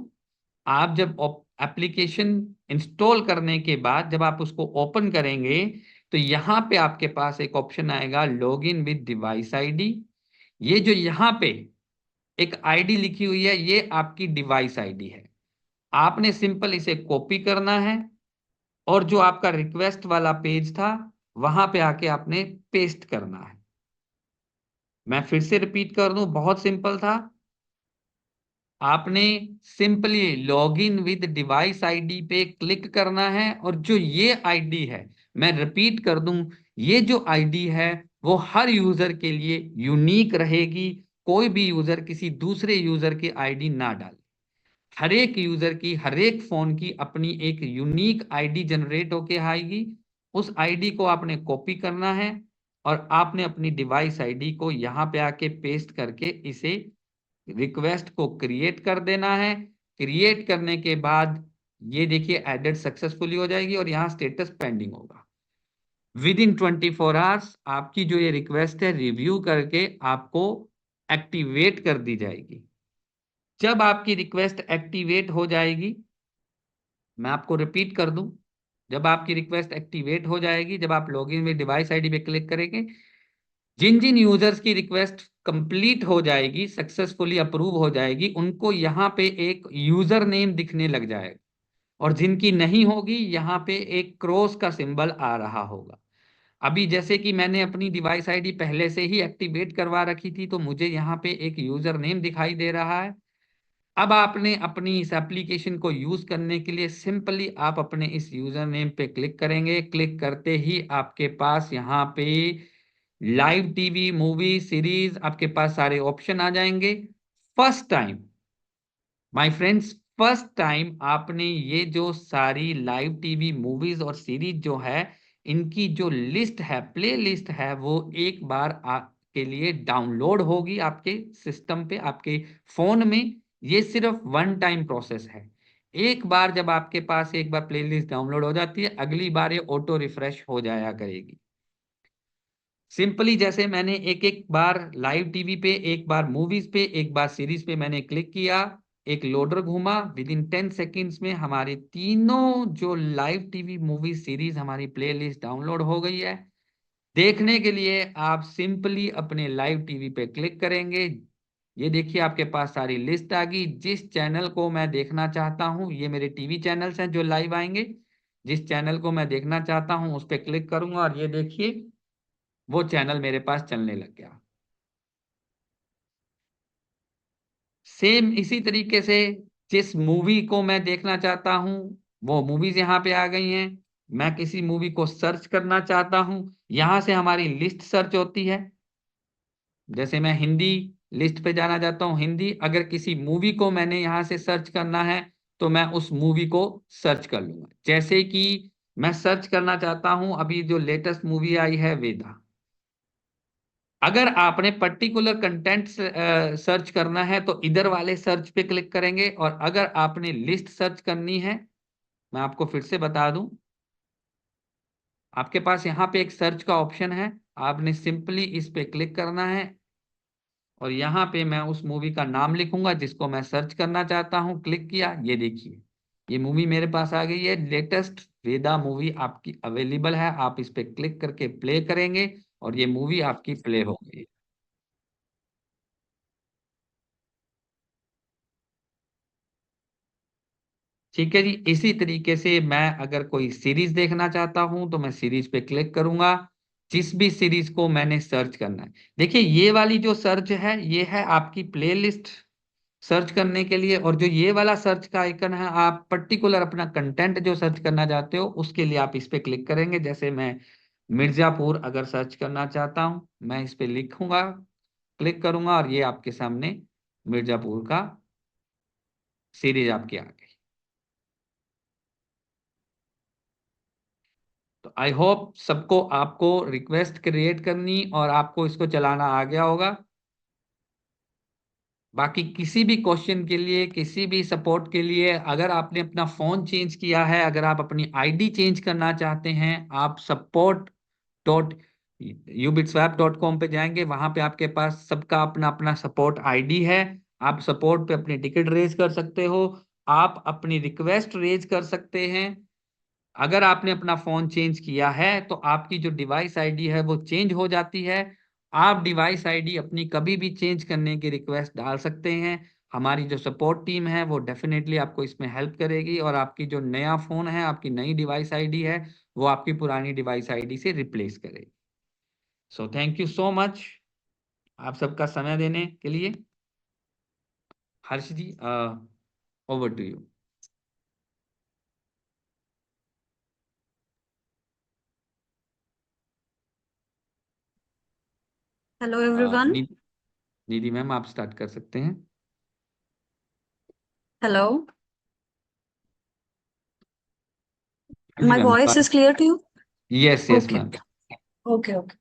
आप जब एप्लीकेशन इंस्टॉल करने के बाद जब आप उसको ओपन करेंगे तो यहां पे आपके पास एक ऑप्शन आएगा log in with device ID. ये जो यहां पे एक आईडी लिखी हुई है, ये आपकी डिवाइस आईडी है। आपने सिंपल इसे कॉपी करना है और जो आपका रिक्वेस्ट वाला पेज था वहां पे आके आपने पेस्ट करना है। मैं फिर से रिपीट कर दूं, बहुत सिंपल था। आपने simply login with device ID पे क्लिक करना है और जो ये आईडी है, मैं रिपीट कर दूं, ये जो आईडी है वो हर यूजर के लिए यूनिक रहेगी। कोई भी यूजर किसी दूसरे यूजर की आईडी ना डाले। हर एक यूजर की, हर एक फोन की अपनी एक यूनिक आईडी जनरेट होके आएगी। उस आईडी को आपने कॉपी करना है और आपने अपनी डिवाइस आईडी को यहां पे आके पेस्ट करके इसे रिक्वेस्ट को क्रिएट कर देना है। क्रिएट करने के बाद ये देखिए एडेड सक्सेसफुली हो जाएगी और यहाँ स्टेटस पेंडिंग होगा। विद इन 24 आवर्स आपकी जो ये रिक्वेस्ट है रिव्यू करके आपको एक्टिवेट कर दी जाएगी। जब आपकी रिक्वेस्ट एक्टिवेट हो जाएगी, मैं आपको रिपीट कर दूं, जब आपकी रिक्वेस्ट एक्टिवेट हो जाएगी, जब आप लॉगिन में डिवाइस आईडी पे क्लिक करेंगे, जिन जिन यूजर्स की रिक्वेस्ट कंप्लीट हो जाएगी, सक्सेसफुली अप्रूव हो जाएगी, उनको यहाँ पे एक यूजर नेम दिखने लग जाएगा और जिनकी नहीं होगी यहाँ पे एक क्रॉस का सिंबल आ रहा होगा। अभी जैसे कि मैंने अपनी डिवाइस आईडी पहले से ही एक्टिवेट करवा रखी थी तो मुझे यहाँ पे एक यूजर नेम दिखाई दे रहा है। अब आपने अपनी इस एप्लीकेशन को यूज करने के लिए सिंपली आप अपने इस यूजर नेम पे क्लिक करेंगे। क्लिक करते ही आपके पास यहाँ पे लाइव टीवी, मूवी, सीरीज, आपके पास सारे ऑप्शन आ जाएंगे। First time my friends, first time आपने ये जो सारी लाइव टीवी, मूवीज और सीरीज जो है, इनकी जो लिस्ट है, प्ले लिस्ट है, वो एक बार आपके लिए डाउनलोड होगी आपके सिस्टम पे, आपके फोन में। ये सिर्फ वन टाइम प्रोसेस है। एक बार जब आपके पास एक बार प्लेलिस्ट डाउनलोड हो जाती है, अगली बार ये ऑटो रिफ्रेश हो जाया करेगी। सिंपली जैसे मैंने एक एक बार लाइव टीवी पे, एक बार मूवीज पे, एक बार सीरीज पे मैंने क्लिक किया, एक लोडर घूमा, विद इन 10 सेकेंड्स में हमारी तीनों जो लाइव टीवी, मूवी, सीरीज हमारी प्लेलिस्ट डाउनलोड हो गई है। देखने के लिए आप सिंपली अपने लाइव टीवी पे क्लिक करेंगे। ये देखिए आपके पास सारी लिस्ट आ गई। जिस चैनल को मैं देखना चाहता हूँ, ये मेरे टीवी चैनल्स हैं जो लाइव आएंगे, जिस चैनल को मैं देखना चाहता हूँ उस पर क्लिक करूंगा और ये देखिए वो चैनल मेरे पास चलने लग गया। सेम इसी तरीके से जिस मूवी को मैं देखना चाहता हूं वो मूवीज यहाँ पे आ गई हैं। मैं किसी मूवी को सर्च करना चाहता हूं, यहां से हमारी लिस्ट सर्च होती है। जैसे मैं हिंदी लिस्ट पे जाना चाहता हूं, हिंदी, अगर किसी मूवी को मैंने यहाँ से सर्च करना है तो मैं उस मूवी को सर्च कर लूंगा। जैसे कि मैं सर्च करना चाहता हूं अभी जो लेटेस्ट मूवी आई है वेदा। अगर आपने पर्टिकुलर कंटेंट सर्च करना है तो इधर वाले सर्च पे क्लिक करेंगे और अगर आपने लिस्ट सर्च करनी है, मैं आपको फिर से बता दूं, आपके पास यहाँ पे एक सर्च का ऑप्शन है। आपने सिंपली इस पे क्लिक करना है और यहाँ पे मैं उस मूवी का नाम लिखूंगा जिसको मैं सर्च करना चाहता हूँ। क्लिक किया, ये देखिए ये मूवी मेरे पास आ गई है। लेटेस्ट वेदा मूवी आपकी अवेलेबल है। आप इस पे क्लिक करके प्ले करेंगे और ये मूवी आपकी प्ले हो गई। ठीक है जी। इसी तरीके से मैं अगर कोई सीरीज देखना चाहता हूं तो मैं सीरीज पे क्लिक करूंगा, जिस भी सीरीज को मैंने सर्च करना है। देखिए ये वाली जो सर्च है ये है आपकी प्लेलिस्ट सर्च करने के लिए, और जो ये वाला सर्च का आइकन है, आप पर्टिकुलर अपना कंटेंट जो सर्च करना चाहते हो उसके लिए आप इस पे क्लिक करेंगे। जैसे मैं मिर्जापुर अगर सर्च करना चाहता हूं, मैं इस पे लिखूंगा, क्लिक करूंगा और ये आपके सामने मिर्जापुर का सीरीज आपके आ गई। तो आई होप सबको, आपको रिक्वेस्ट क्रिएट करनी और आपको इसको चलाना आ गया होगा। बाकी किसी भी क्वेश्चन के लिए, किसी भी सपोर्ट के लिए, अगर आपने अपना फोन चेंज किया है, अगर आप अपनी आईडी चेंज करना चाहते हैं, आप support.ubitswap.com पे जाएंगे। वहां पे आपके पास सबका अपना अपना सपोर्ट आईडी है। आप सपोर्ट पे अपनी टिकट रेज कर सकते हो, आप अपनी रिक्वेस्ट रेज कर सकते हैं। अगर आपने अपना फोन चेंज किया है तो आपकी जो डिवाइस आईडी है वो चेंज हो जाती है। आप डिवाइस आईडी अपनी कभी भी चेंज करने की रिक्वेस्ट डाल सकते हैं। हमारी जो सपोर्ट टीम है वो डेफिनेटली आपको इसमें हेल्प करेगी, और आपकी जो नया फोन है, आपकी नई डिवाइस आईडी है, वो आपकी पुरानी डिवाइस आईडी से रिप्लेस करेगी। So thank you so much आप सबका समय देने के लिए। Harsh ji, over to you. Hello everyone. Nidhi ma'am, आप स्टार्ट कर सकते हैं। हेलो, जी my ma'am. Voice is clear to you? Yes yes okay, ma'am. Okay, okay.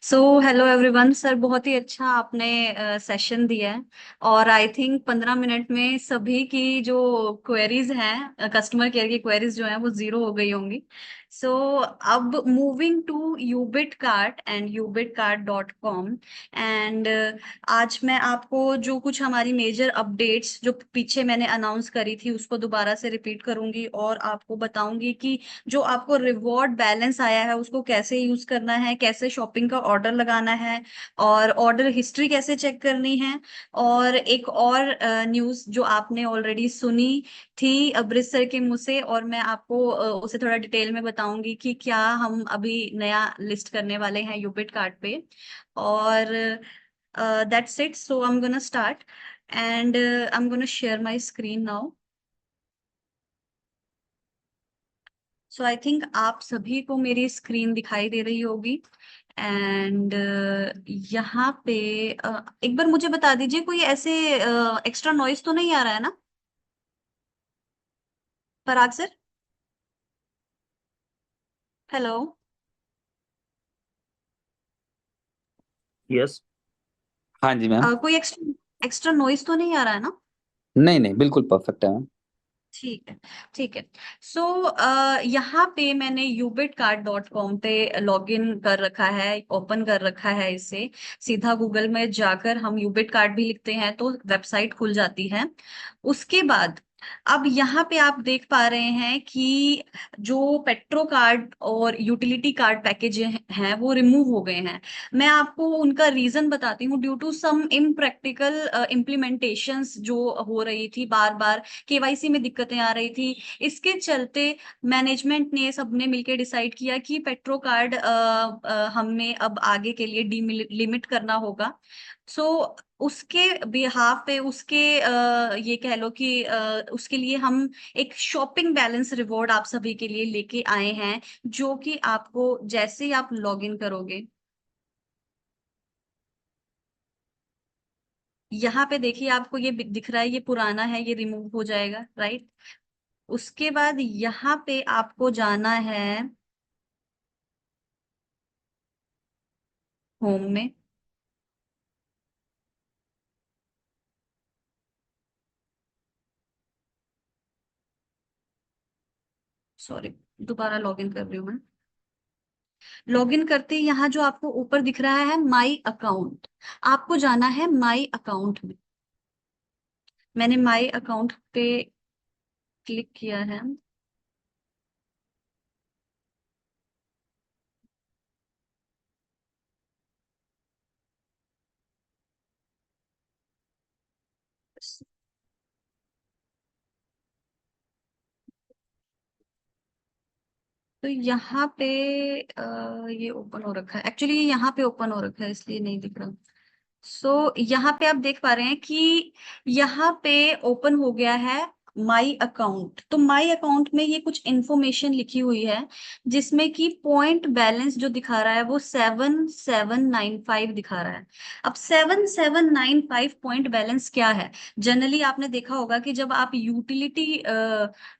So hello everyone sir, बहुत ही अच्छा आपने सेशन दिया है। और आई थिंक 15 मिनट में सभी की जो क्वेरीज हैं, कस्टमर केयर की क्वेरीज जो हैं वो जीरो हो गई होंगी। सो अब moving to Ubit cart and ubitcart.com। And आज मैं आपको जो कुछ हमारी मेजर अपडेट्स जो पीछे मैंने अनाउंस करी थी उसको दोबारा से रिपीट करूंगी, और आपको बताऊंगी कि जो आपको रिवॉर्ड बैलेंस आया है उसको कैसे यूज करना है, कैसे शॉपिंग का ऑर्डर लगाना है, और ऑर्डर हिस्ट्री कैसे चेक करनी है। और एक और न्यूज जो आपने ऑलरेडी सुनी थी अमृतसर के मुंह से, और मैं आपको उसे थोड़ा डिटेल में बताऊंगी कि क्या हम अभी नया लिस्ट करने वाले हैं यूबिट कार्ट पे। और that's it, so I am gonna start and I am gonna share my screen now. So I think आप सभी को मेरी स्क्रीन दिखाई दे रही होगी। एंड यहाँ पे एक बार मुझे बता दीजिए, कोई ऐसे एक्स्ट्रा नॉइस तो नहीं आ रहा है ना? पराग सर, हेलो। यस। हाँ जी मैम। कोई एक्स्ट्रा एक्स्ट्रा नॉइस तो नहीं आ रहा है ना? नहीं नहीं, बिल्कुल परफेक्ट है मैम। ठीक है, ठीक है। सो यहाँ पे मैंने ubitcart.com पे लॉग इन कर रखा है, ओपन कर रखा है इसे। सीधा गूगल में जाकर हम यूबिट कार्ड भी लिखते हैं तो वेबसाइट खुल जाती है। उसके बाद अब यहाँ पे आप देख पा रहे हैं कि जो पेट्रो कार्ड और यूटिलिटी कार्ड पैकेज हैं वो रिमूव हो गए हैं। मैं आपको उनका रीजन बताती हूँ। Due to some impractical implementations जो हो रही थी, बार बार केवाईसी में दिक्कतें आ रही थी, इसके चलते मैनेजमेंट ने सबने मिलकर डिसाइड किया कि पेट्रो कार्ड हमें अब आगे के लिए लिमिट करना होगा। सो उसके बिहाफ पे उसके ये कह लो कि उसके लिए हम एक शॉपिंग बैलेंस रिवॉर्ड आप सभी के लिए लेके आए हैं, जो कि आपको जैसे ही आप लॉग इन करोगे यहाँ पे देखिए, आपको ये दिख रहा है, ये पुराना है, ये रिमूव हो जाएगा, राइट? उसके बाद यहाँ पे आपको जाना है होम में। सॉरी, दोबारा लॉग इन कर रही हूँ मैं। लॉग इन करते ही यहाँ जो आपको ऊपर दिख रहा है माई अकाउंट, आपको जाना है माई अकाउंट में। मैंने माई अकाउंट पे क्लिक किया है। तो यहाँ पे ये ओपन हो रखा है, एक्चुअली ये यहाँ पे ओपन हो रखा है इसलिए नहीं दिख रहा। सो यहाँ पे आप देख पा रहे हैं कि यहाँ पे ओपन हो गया है माई अकाउंट, तो माई अकाउंट में ये कुछ इंफॉर्मेशन लिखी हुई है जिसमें कि पॉइंट बैलेंस जो दिखा रहा है वो 7795 दिखा रहा है। अब 7795 पॉइंट बैलेंस क्या है? जनरली आपने देखा होगा कि जब आप यूटिलिटी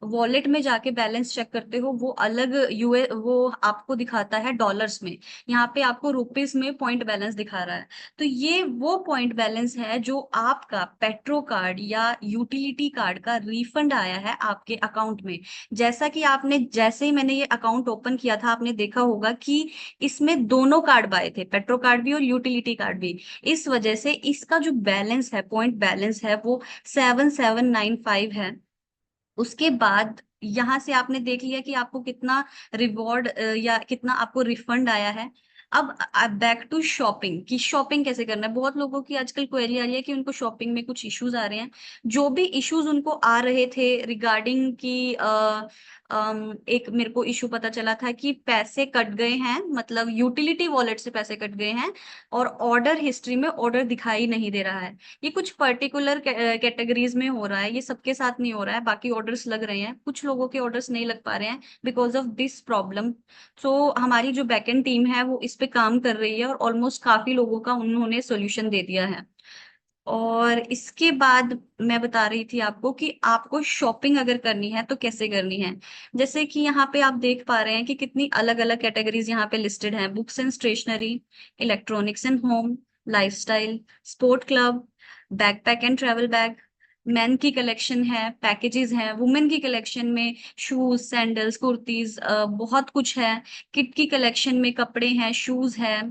वॉलेट में जाके बैलेंस चेक करते हो वो अलग यूए वो आपको दिखाता है डॉलर्स में, यहाँ पे आपको रुपीस में पॉइंट बैलेंस दिखा रहा है। तो ये वो पॉइंट बैलेंस है जो आपका पेट्रो कार्ड या यूटिलिटी कार्ड का रिफंड आया है आपके अकाउंट में। जैसा कि आपने, जैसे ही मैंने ये अकाउंट ओपन किया था, आपने देखा होगा कि इसमें दोनों कार्ड बाय थे, पेट्रो कार्ड भी और यूटिलिटी कार्ड भी। इस वजह से इसका जो बैलेंस है, पॉइंट बैलेंस है, वो 7795 है। उसके बाद यहां से आपने देख लिया कि आपको कितना रिवॉर्ड या कितना आपको रिफंड आया है। अब बैक टू शॉपिंग, कि शॉपिंग कैसे करना है। बहुत लोगों की आजकल क्वेरी आ रही है कि उनको शॉपिंग में कुछ इश्यूज आ रहे हैं। जो भी इश्यूज उनको आ रहे थे रिगार्डिंग की एक मेरे को इशू पता चला था कि पैसे कट गए हैं, मतलब यूटिलिटी वॉलेट से पैसे कट गए हैं और ऑर्डर हिस्ट्री में ऑर्डर दिखाई नहीं दे रहा है। ये कुछ पर्टिकुलर कैटेगरीज में हो रहा है, ये सबके साथ नहीं हो रहा है। बाकी ऑर्डर्स लग रहे हैं, कुछ लोगों के ऑर्डर्स नहीं लग पा रहे हैं बिकॉज ऑफ दिस प्रॉब्लम। सो हमारी जो बैकएंड टीम है वो इस पे काम कर रही है और ऑलमोस्ट काफी लोगों का उन्होंने सोल्यूशन दे दिया है। और इसके बाद मैं बता रही थी आपको कि आपको शॉपिंग अगर करनी है तो कैसे करनी है। जैसे कि यहाँ पे आप देख पा रहे हैं कि कितनी अलग अलग कैटेगरीज यहाँ पे लिस्टेड हैं। Books and stationery, electronics and home, lifestyle, sport club, backpack and travel bag, men की कलेक्शन है, पैकेजेस हैं, वुमेन की कलेक्शन में शूज, सैंडल्स, कुर्तीज, बहुत कुछ है। किड की कलेक्शन में कपड़े हैं, शूज है,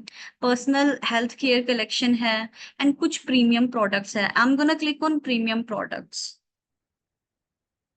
पर्सनल हेल्थ केयर कलेक्शन है, एंड कुछ प्रीमियम प्रोडक्ट्स है। I am gonna click on premium products.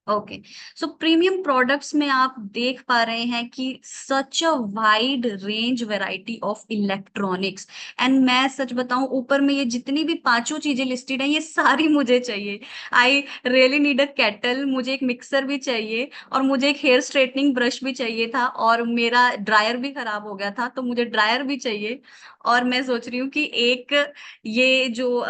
Okay, so premium products में आप देख पा रहे हैं कि such a wide range variety of electronics. And मैं सच बताऊं, ऊपर में ये जितनी भी पांचों चीजें लिस्टेड हैं ये सारी मुझे चाहिए। I really need a kettle, मुझे एक मिक्सर भी चाहिए और मुझे एक हेयर स्ट्रेटनिंग ब्रश भी चाहिए था, और मेरा ड्रायर भी खराब हो गया था तो मुझे ड्रायर भी चाहिए। और मैं सोच रही हूँ कि एक ये जो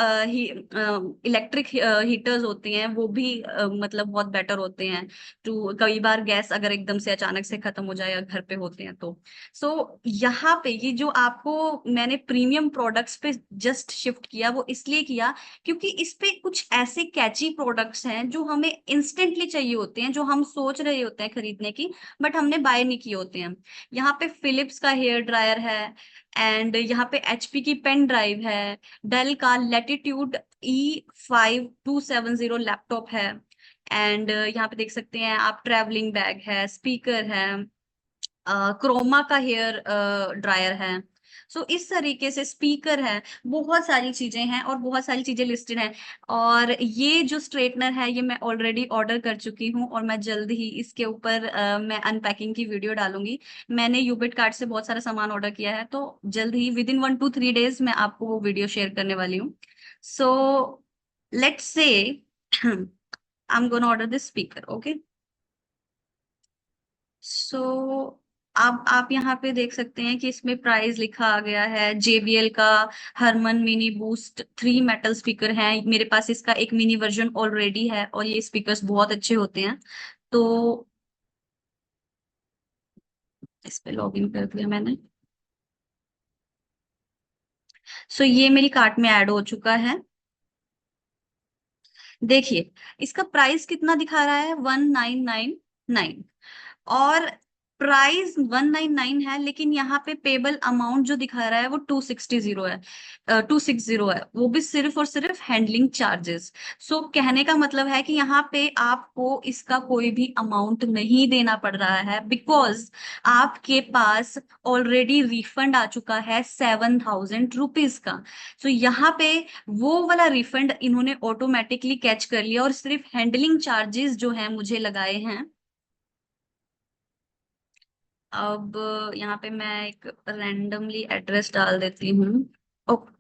इलेक्ट्रिक हीटर्स होते हैं वो भी मतलब बहुत बेटर होते हैं। तो कई बार गैस अगर एकदम से अचानक से खत्म हो जाए या घर पे होते हैं तो। सो यहाँ पे ये जो आपको मैंने प्रीमियम प्रोडक्ट्स पे जस्ट शिफ्ट किया, वो इसलिए किया क्योंकि इस पे कुछ ऐसे कैची प्रोडक्ट्स हैं जो हमें इंस्टेंटली चाहिए होते हैं, जो हम सोच रहे होते हैं खरीदने की बट हमने बाय नहीं किए होते हैं। यहाँ पे फिलिप्स का हेयर ड्रायर है, एंड यहाँ पे एचपी की पेन ड्राइव है, डेल का लेटिट्यूड E5270 लैपटॉप है, एंड यहाँ पे देख सकते हैं आप ट्रैवलिंग बैग है, स्पीकर है, क्रोमा का हेयर ड्रायर है। सो इस तरीके से स्पीकर है, बहुत सारी चीजें हैं और बहुत सारी चीजें लिस्टेड हैं। और ये जो स्ट्रेटनर है ये मैं ऑलरेडी ऑर्डर कर चुकी हूँ और मैं जल्द ही इसके ऊपर मैं अनपैकिंग की वीडियो डालूंगी। मैंने यूबिट कार्ड से बहुत सारा सामान ऑर्डर किया है, तो जल्द ही विद इन 1 to 3 days मैं आपको वो वीडियो शेयर करने वाली हूँ। So let's say I am gonna order this speaker, okay. So अब आप यहाँ पे देख सकते हैं कि इसमें प्राइस लिखा आ गया है। JBL का Harman mini boost 3 metal speaker है मेरे पास, इसका एक मिनी वर्जन ऑलरेडी है और ये स्पीकर्स बहुत अच्छे होते हैं। तो इस पे लॉग इन कर दिया मैंने। सो ये मेरी कार्ट में ऐड हो चुका है। देखिए इसका प्राइस कितना दिखा रहा है, 1999। और प्राइस 199 है, लेकिन यहाँ पे पेबल अमाउंट जो दिखा रहा है वो 260 है, वो भी सिर्फ और सिर्फ हैंडलिंग चार्जेस। सो कहने का मतलब है कि यहाँ पे आपको इसका कोई भी अमाउंट नहीं देना पड़ रहा है, बिकॉज आपके पास ऑलरेडी रिफंड आ चुका है 7000 रुपीज का। सो यहाँ पे वो वाला रिफंड इन्होंने ऑटोमेटिकली कैच कर लिया और सिर्फ हैंडलिंग चार्जेस जो है मुझे लगाए हैं। अब यहाँ पे मैं एक रैंडमली एड्रेस डाल देती हूँ। ओके,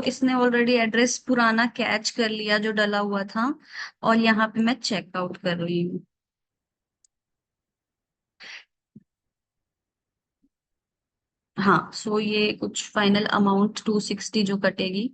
इसने ऑलरेडी एड्रेस पुराना कैच कर लिया जो डला हुआ था, और यहाँ पे मैं चेकआउट कर रही हूँ। हाँ, ये कुछ फाइनल अमाउंट 260 जो कटेगी।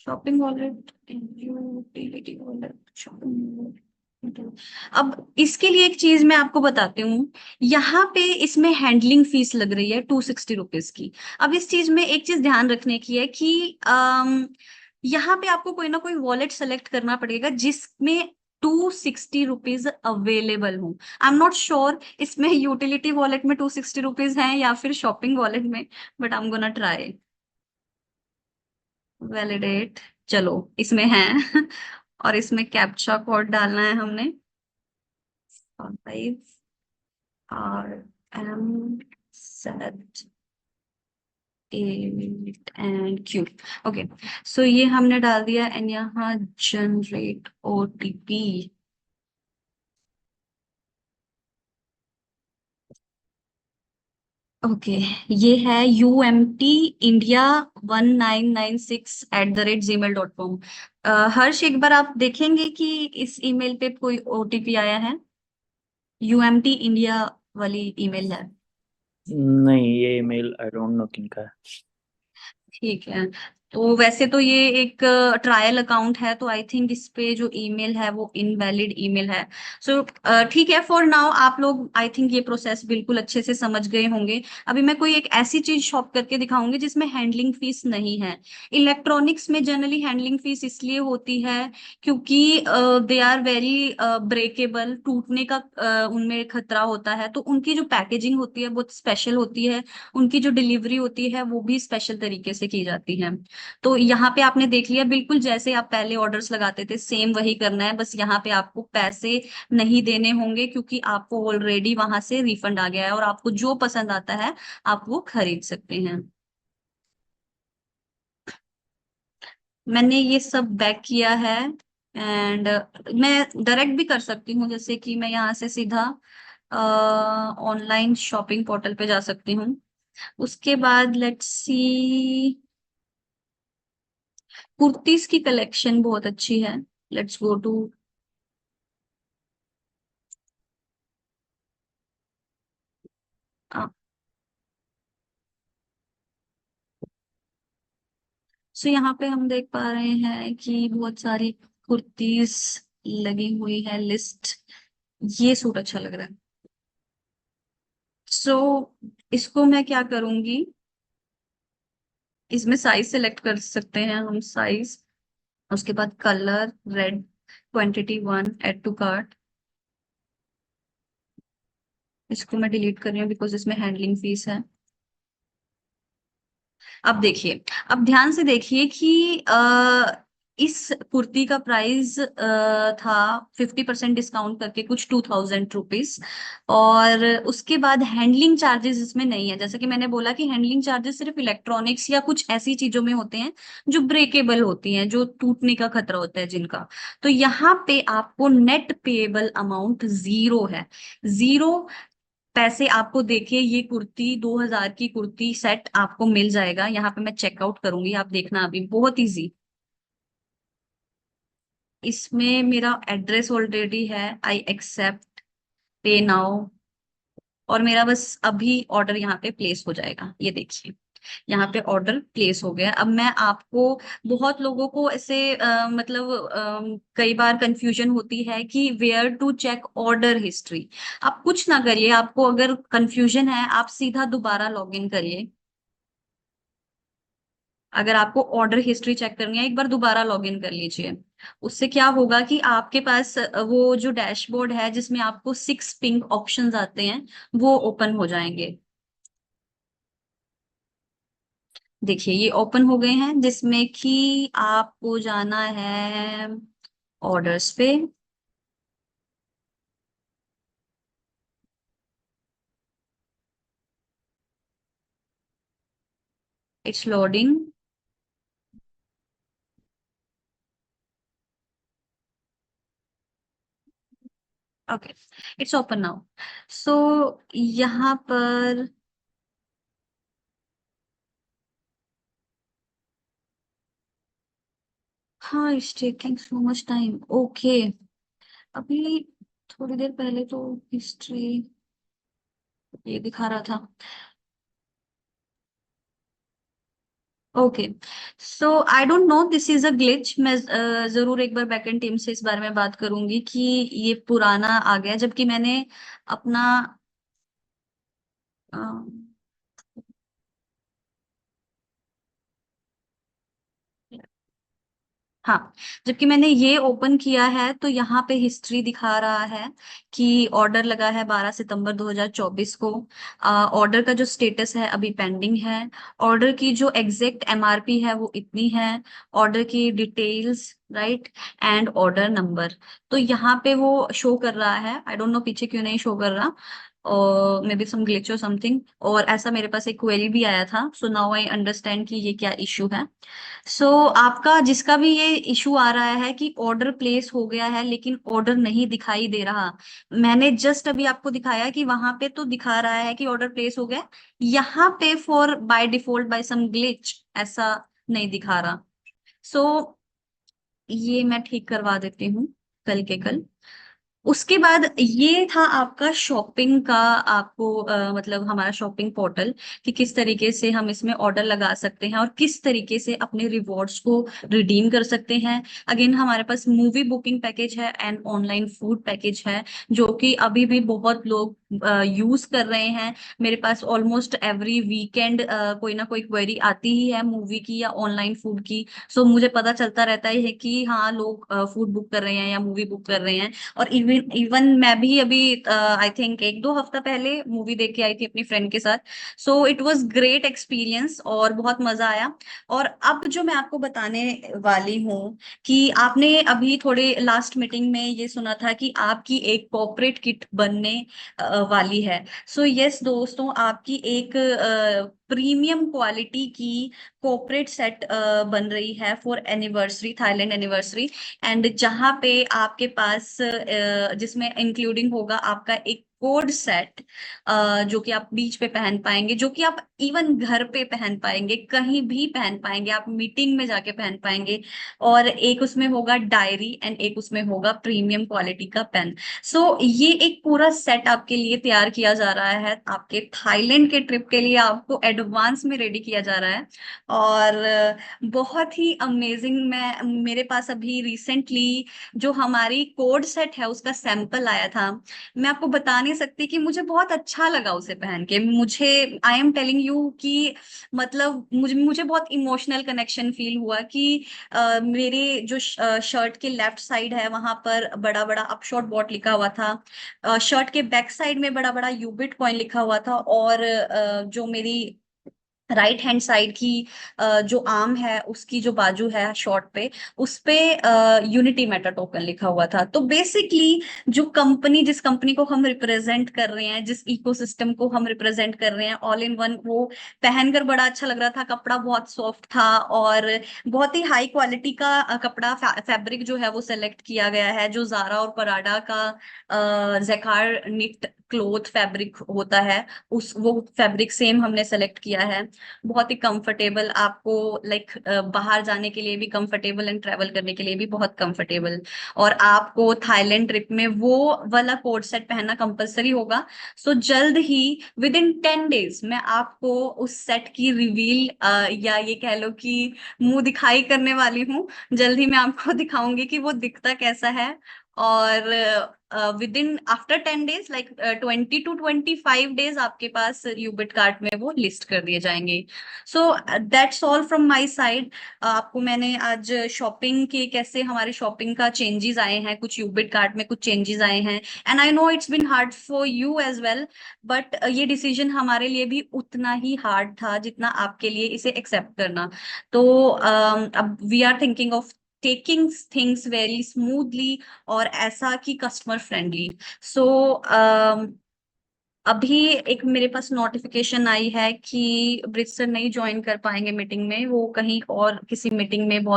Shopping wallet, utility wallet, shopping. अब इसके लिए एक चीज मैं आपको बताती हूँ। यहाँ पे इसमें हैंडलिंग फीस लग रही है 260 रुपीज की। अब इस चीज में एक चीज ध्यान रखने की है कि यहाँ पे आपको कोई ना कोई वॉलेट सेलेक्ट करना पड़ेगा जिसमें 260 रुपीज अवेलेबल हो। आई एम नॉट श्योर इसमें यूटिलिटी वॉलेट में 260 रुपीज है या फिर शॉपिंग वॉलेट में, but I am gonna try. Validate, चलो इसमें है। और इसमें कैप्चा कोड डालना है हमने, 5 RM Z 8 and Q। Okay, ये हमने डाल दिया एंड यहाँ जनरेट OTP। ओके, ये है UMTindia1996@gmail.com। हर्ष, एक बार आप देखेंगे कि इस ईमेल पे कोई OTP आया है? UMT इंडिया वाली ईमेल है। नहीं, ये ईमेल आई डोंट नो किनका है। ठीक है, तो वैसे तो ये एक ट्रायल अकाउंट है, तो आई थिंक इस पे जो ईमेल है वो इनवैलिड ईमेल है। ठीक है, फॉर नाउ आप लोग आई थिंक ये प्रोसेस बिल्कुल अच्छे से समझ गए होंगे। अभी मैं कोई एक ऐसी चीज शॉप करके दिखाऊंगी जिसमें हैंडलिंग फीस नहीं है। इलेक्ट्रॉनिक्स में जनरली हैंडलिंग फीस इसलिए होती है क्योंकि दे आर वेरी ब्रेकेबल, टूटने का उनमें खतरा होता है, तो उनकी जो पैकेजिंग होती है बहुत स्पेशल होती है। उनकी जो डिलीवरी होती है वो भी स्पेशल तरीके से की जाती है। तो यहाँ पे आपने देख लिया, बिल्कुल जैसे आप पहले ऑर्डर्स लगाते थे सेम वही करना है, बस यहाँ पे आपको पैसे नहीं देने होंगे क्योंकि आपको ऑलरेडी वहां से रिफंड आ गया है और आपको जो पसंद आता है आप वो खरीद सकते हैं। मैंने ये सब बैक किया है एंड मैं डायरेक्ट भी कर सकती हूँ, जैसे कि मैं यहाँ से सीधा ऑनलाइन शॉपिंग पोर्टल पे जा सकती हूँ। उसके बाद लेट्स सी, कुर्तीज की कलेक्शन बहुत अच्छी है। लेट्स गो टू, यहाँ पे हम देख पा रहे हैं कि बहुत सारी कुर्तीज लगी हुई है लिस्ट। ये सूट अच्छा लग रहा है। सो इसको मैं क्या करूंगी, इसमें साइज सेलेक्ट कर सकते हैं हम, साइज, उसके बाद colour red, quantity 1, add to cart. इसको मैं डिलीट कर रही हूँ बिकॉज इसमें हैंडलिंग फीस है। अब देखिए, अब ध्यान से देखिए कि इस कुर्ती का प्राइस था 50% डिस्काउंट करके कुछ 2000 रुपीज। और उसके बाद हैंडलिंग चार्जेस इसमें नहीं है। जैसे कि मैंने बोला कि हैंडलिंग चार्जेस सिर्फ इलेक्ट्रॉनिक्स या कुछ ऐसी चीजों में होते हैं जो ब्रेकेबल होती हैं, जो टूटने का खतरा होता है जिनका। तो यहाँ पे आपको नेट पेएबल अमाउंट 0 है। 0 पैसे आपको, देखिए ये कुर्ती 2000 की कुर्ती सेट आपको मिल जाएगा। यहाँ पे मैं चेकआउट करूंगी, आप देखना, अभी बहुत इजी। इसमें मेरा एड्रेस ऑलरेडी है, आई एक्सेप्ट, पे नाउ, और मेरा बस अभी ऑर्डर यहाँ पे प्लेस हो जाएगा। ये देखिए, यहाँ पे ऑर्डर प्लेस हो गया। अब मैं आपको, बहुत लोगों को ऐसे मतलब कई बार कंफ्यूजन होती है कि where to check order history. आप कुछ ना करिए, आपको अगर कंफ्यूजन है आप सीधा दोबारा लॉग इन करिए। अगर आपको ऑर्डर हिस्ट्री चेक करनी है एक बार दोबारा लॉग इन कर लीजिए। उससे क्या होगा कि आपके पास वो जो डैशबोर्ड है जिसमें आपको 6 पिंक ऑप्शंस आते हैं वो ओपन हो जाएंगे। देखिए ये ओपन हो गए हैं, जिसमें कि आपको जाना है ऑर्डर्स पे। It's loading. Okay, it's open now. So यहाँ पर हाँ, it's taking so much time. Okay, अभी थोड़ी देर पहले तो हिस्ट्री ये दिखा रहा था। Okay, so I don't know, this is a glitch. मैं जरूर एक बार बैकएंड टीम से इस बारे में बात करूंगी कि ये पुराना आ गया, जबकि मैंने अपना अ, हाँ, जबकि मैंने ये ओपन किया है तो यहाँ पे हिस्ट्री दिखा रहा है कि ऑर्डर लगा है 12 सितंबर 2024 को। ऑर्डर का जो स्टेटस है अभी पेंडिंग है। ऑर्डर की जो एग्जैक्ट एमआरपी है वो इतनी है। ऑर्डर की details, right, and order number, तो यहाँ पे वो शो कर रहा है। आई डोंट नो पीछे क्यों नहीं शो कर रहा, और मे बी सम ग्लिच और समथिंग। और ऐसा मेरे पास एक क्वेरी भी आया था, सो नाउ आई अंडरस्टैंड कि ये क्या इशू है। सो आपका जिसका भी ये इशू आ रहा है कि ऑर्डर प्लेस हो गया है लेकिन ऑर्डर नहीं दिखाई दे रहा, मैंने जस्ट अभी आपको दिखाया कि वहां पे तो दिखा रहा है कि ऑर्डर प्लेस हो गया, यहाँ पे for by default by some glitch ऐसा नहीं दिखा रहा। सो ये मैं ठीक करवा देती हूँ कल के कल। उसके बाद ये था आपका शॉपिंग का, आपको मतलब हमारा शॉपिंग पोर्टल, कि किस तरीके से हम इसमें ऑर्डर लगा सकते हैं और किस तरीके से अपने रिवॉर्ड्स को रिडीम कर सकते हैं। अगेन हमारे पास मूवी बुकिंग पैकेज है एंड ऑनलाइन फूड पैकेज है, जो कि अभी भी बहुत लोग यूज कर रहे हैं। मेरे पास ऑलमोस्ट एवरी वीकेंड कोई ना कोई क्वेरी आती ही है मूवी की या ऑनलाइन फूड की। सो मुझे पता चलता रहता है कि हाँ, लोग फूड बुक कर रहे हैं या मूवी बुक कर रहे हैं। और इवन इवन मैं भी अभी आई थिंक 1-2 हफ्ता पहले मूवी देख के आई थी अपनी फ्रेंड के साथ। So it was great experience और बहुत मजा आया। और अब जो मैं आपको बताने वाली हूँ कि आपने अभी थोड़े लास्ट मीटिंग में ये सुना था कि आपकी एक कॉर्पोरेट किट बनने वाली है। सो यस दोस्तों, आपकी एक प्रीमियम क्वालिटी की कॉर्पोरेट सेट बन रही है for anniversary, Thailand anniversary. And जहां पे आपके पास जिसमें इंक्लूडिंग होगा आपका एक कोड सेट, जो कि आप बीच पे पहन पाएंगे, जो कि आप इवन घर पे पहन पाएंगे, कहीं भी पहन पाएंगे, आप मीटिंग में जाके पहन पाएंगे। और एक उसमें होगा डायरी एंड एक उसमें होगा प्रीमियम क्वालिटी का पेन। सो ये एक पूरा सेट आपके लिए तैयार किया जा रहा है, आपके थाईलैंड के ट्रिप के लिए आपको एडवांस में रेडी किया जा रहा है। और बहुत ही अमेजिंग। मैं मेरे पास अभी रिसेंटली जो हमारी कोड सेट है उसका सैंपल आया था। मैं आपको बता नहीं सकती कि मुझे बहुत अच्छा लगा उसे पहन के। मुझे, आई एम टेलिंग यू कि मतलब मुझे मुझे बहुत इमोशनल कनेक्शन फील हुआ कि मेरे जो शर्ट के लेफ्ट साइड है वहां पर बड़ा बड़ा अपशॉट बॉट लिखा हुआ था। शर्ट के बैक साइड में बड़ा बड़ा यूबिट कॉइन लिखा हुआ था। और जो मेरी राइट हैंड साइड की जो आर्म है उसकी जो बाजू है शॉर्ट पे, उस पे यूनिटी मेटा टोकन लिखा हुआ था। तो बेसिकली जो कंपनी, जिस कंपनी को हम रिप्रेजेंट कर रहे हैं, जिस इकोसिस्टम को हम रिप्रेजेंट कर रहे हैं, ऑल इन वन, वो पहनकर बड़ा अच्छा लग रहा था। कपड़ा बहुत सॉफ्ट था और बहुत ही हाई क्वालिटी का कपड़ा, फैब्रिक जो है वो सेलेक्ट किया गया है, जो जारा और पराडा का जेकार निट क्लोथ फैब्रिक होता है, उस वो फैब्रिक सेम हमने सेलेक्ट किया है। बहुत ही कंफर्टेबल, आपको लाइक बाहर जाने के लिए भी कंफर्टेबल एंड ट्रेवल करने के लिए भी बहुत कंफर्टेबल। और आपको थाईलैंड ट्रिप में वो वाला कोड सेट पहनना कंपलसरी होगा। सो जल्द ही, विद इन 10 डेज, मैं आपको उस सेट की रिवील या ये कह लो कि मुंह दिखाई करने वाली हूँ। जल्द ही मैं आपको दिखाऊंगी कि वो दिखता कैसा है। और with in after 10 days, like 20 to 25 days, आपके पास यूबिट कार्ट में वो लिस्ट कर दिए जाएंगे। So that's all from my side. आपको मैंने आज शॉपिंग के कैसे हमारे शॉपिंग का चेंजेस आए हैं, कुछ यूबिट कार्ट में कुछ चेंजेस आए हैं, and I know it's been hard for you as well, but ये डिसीजन हमारे लिए भी उतना ही हार्ड था जितना आपके लिए इसे एक्सेप्ट करना। तो अब we are thinking of taking things very smoothly, और ऐसा कि कस्टमर फ्रेंडली। सो अभी एक मेरे पास नोटिफिकेशन आई है कि ब्रिज सर नहीं ज्वाइन कर पाएंगे मीटिंग में, वो कहीं और किसी मीटिंग में बहुत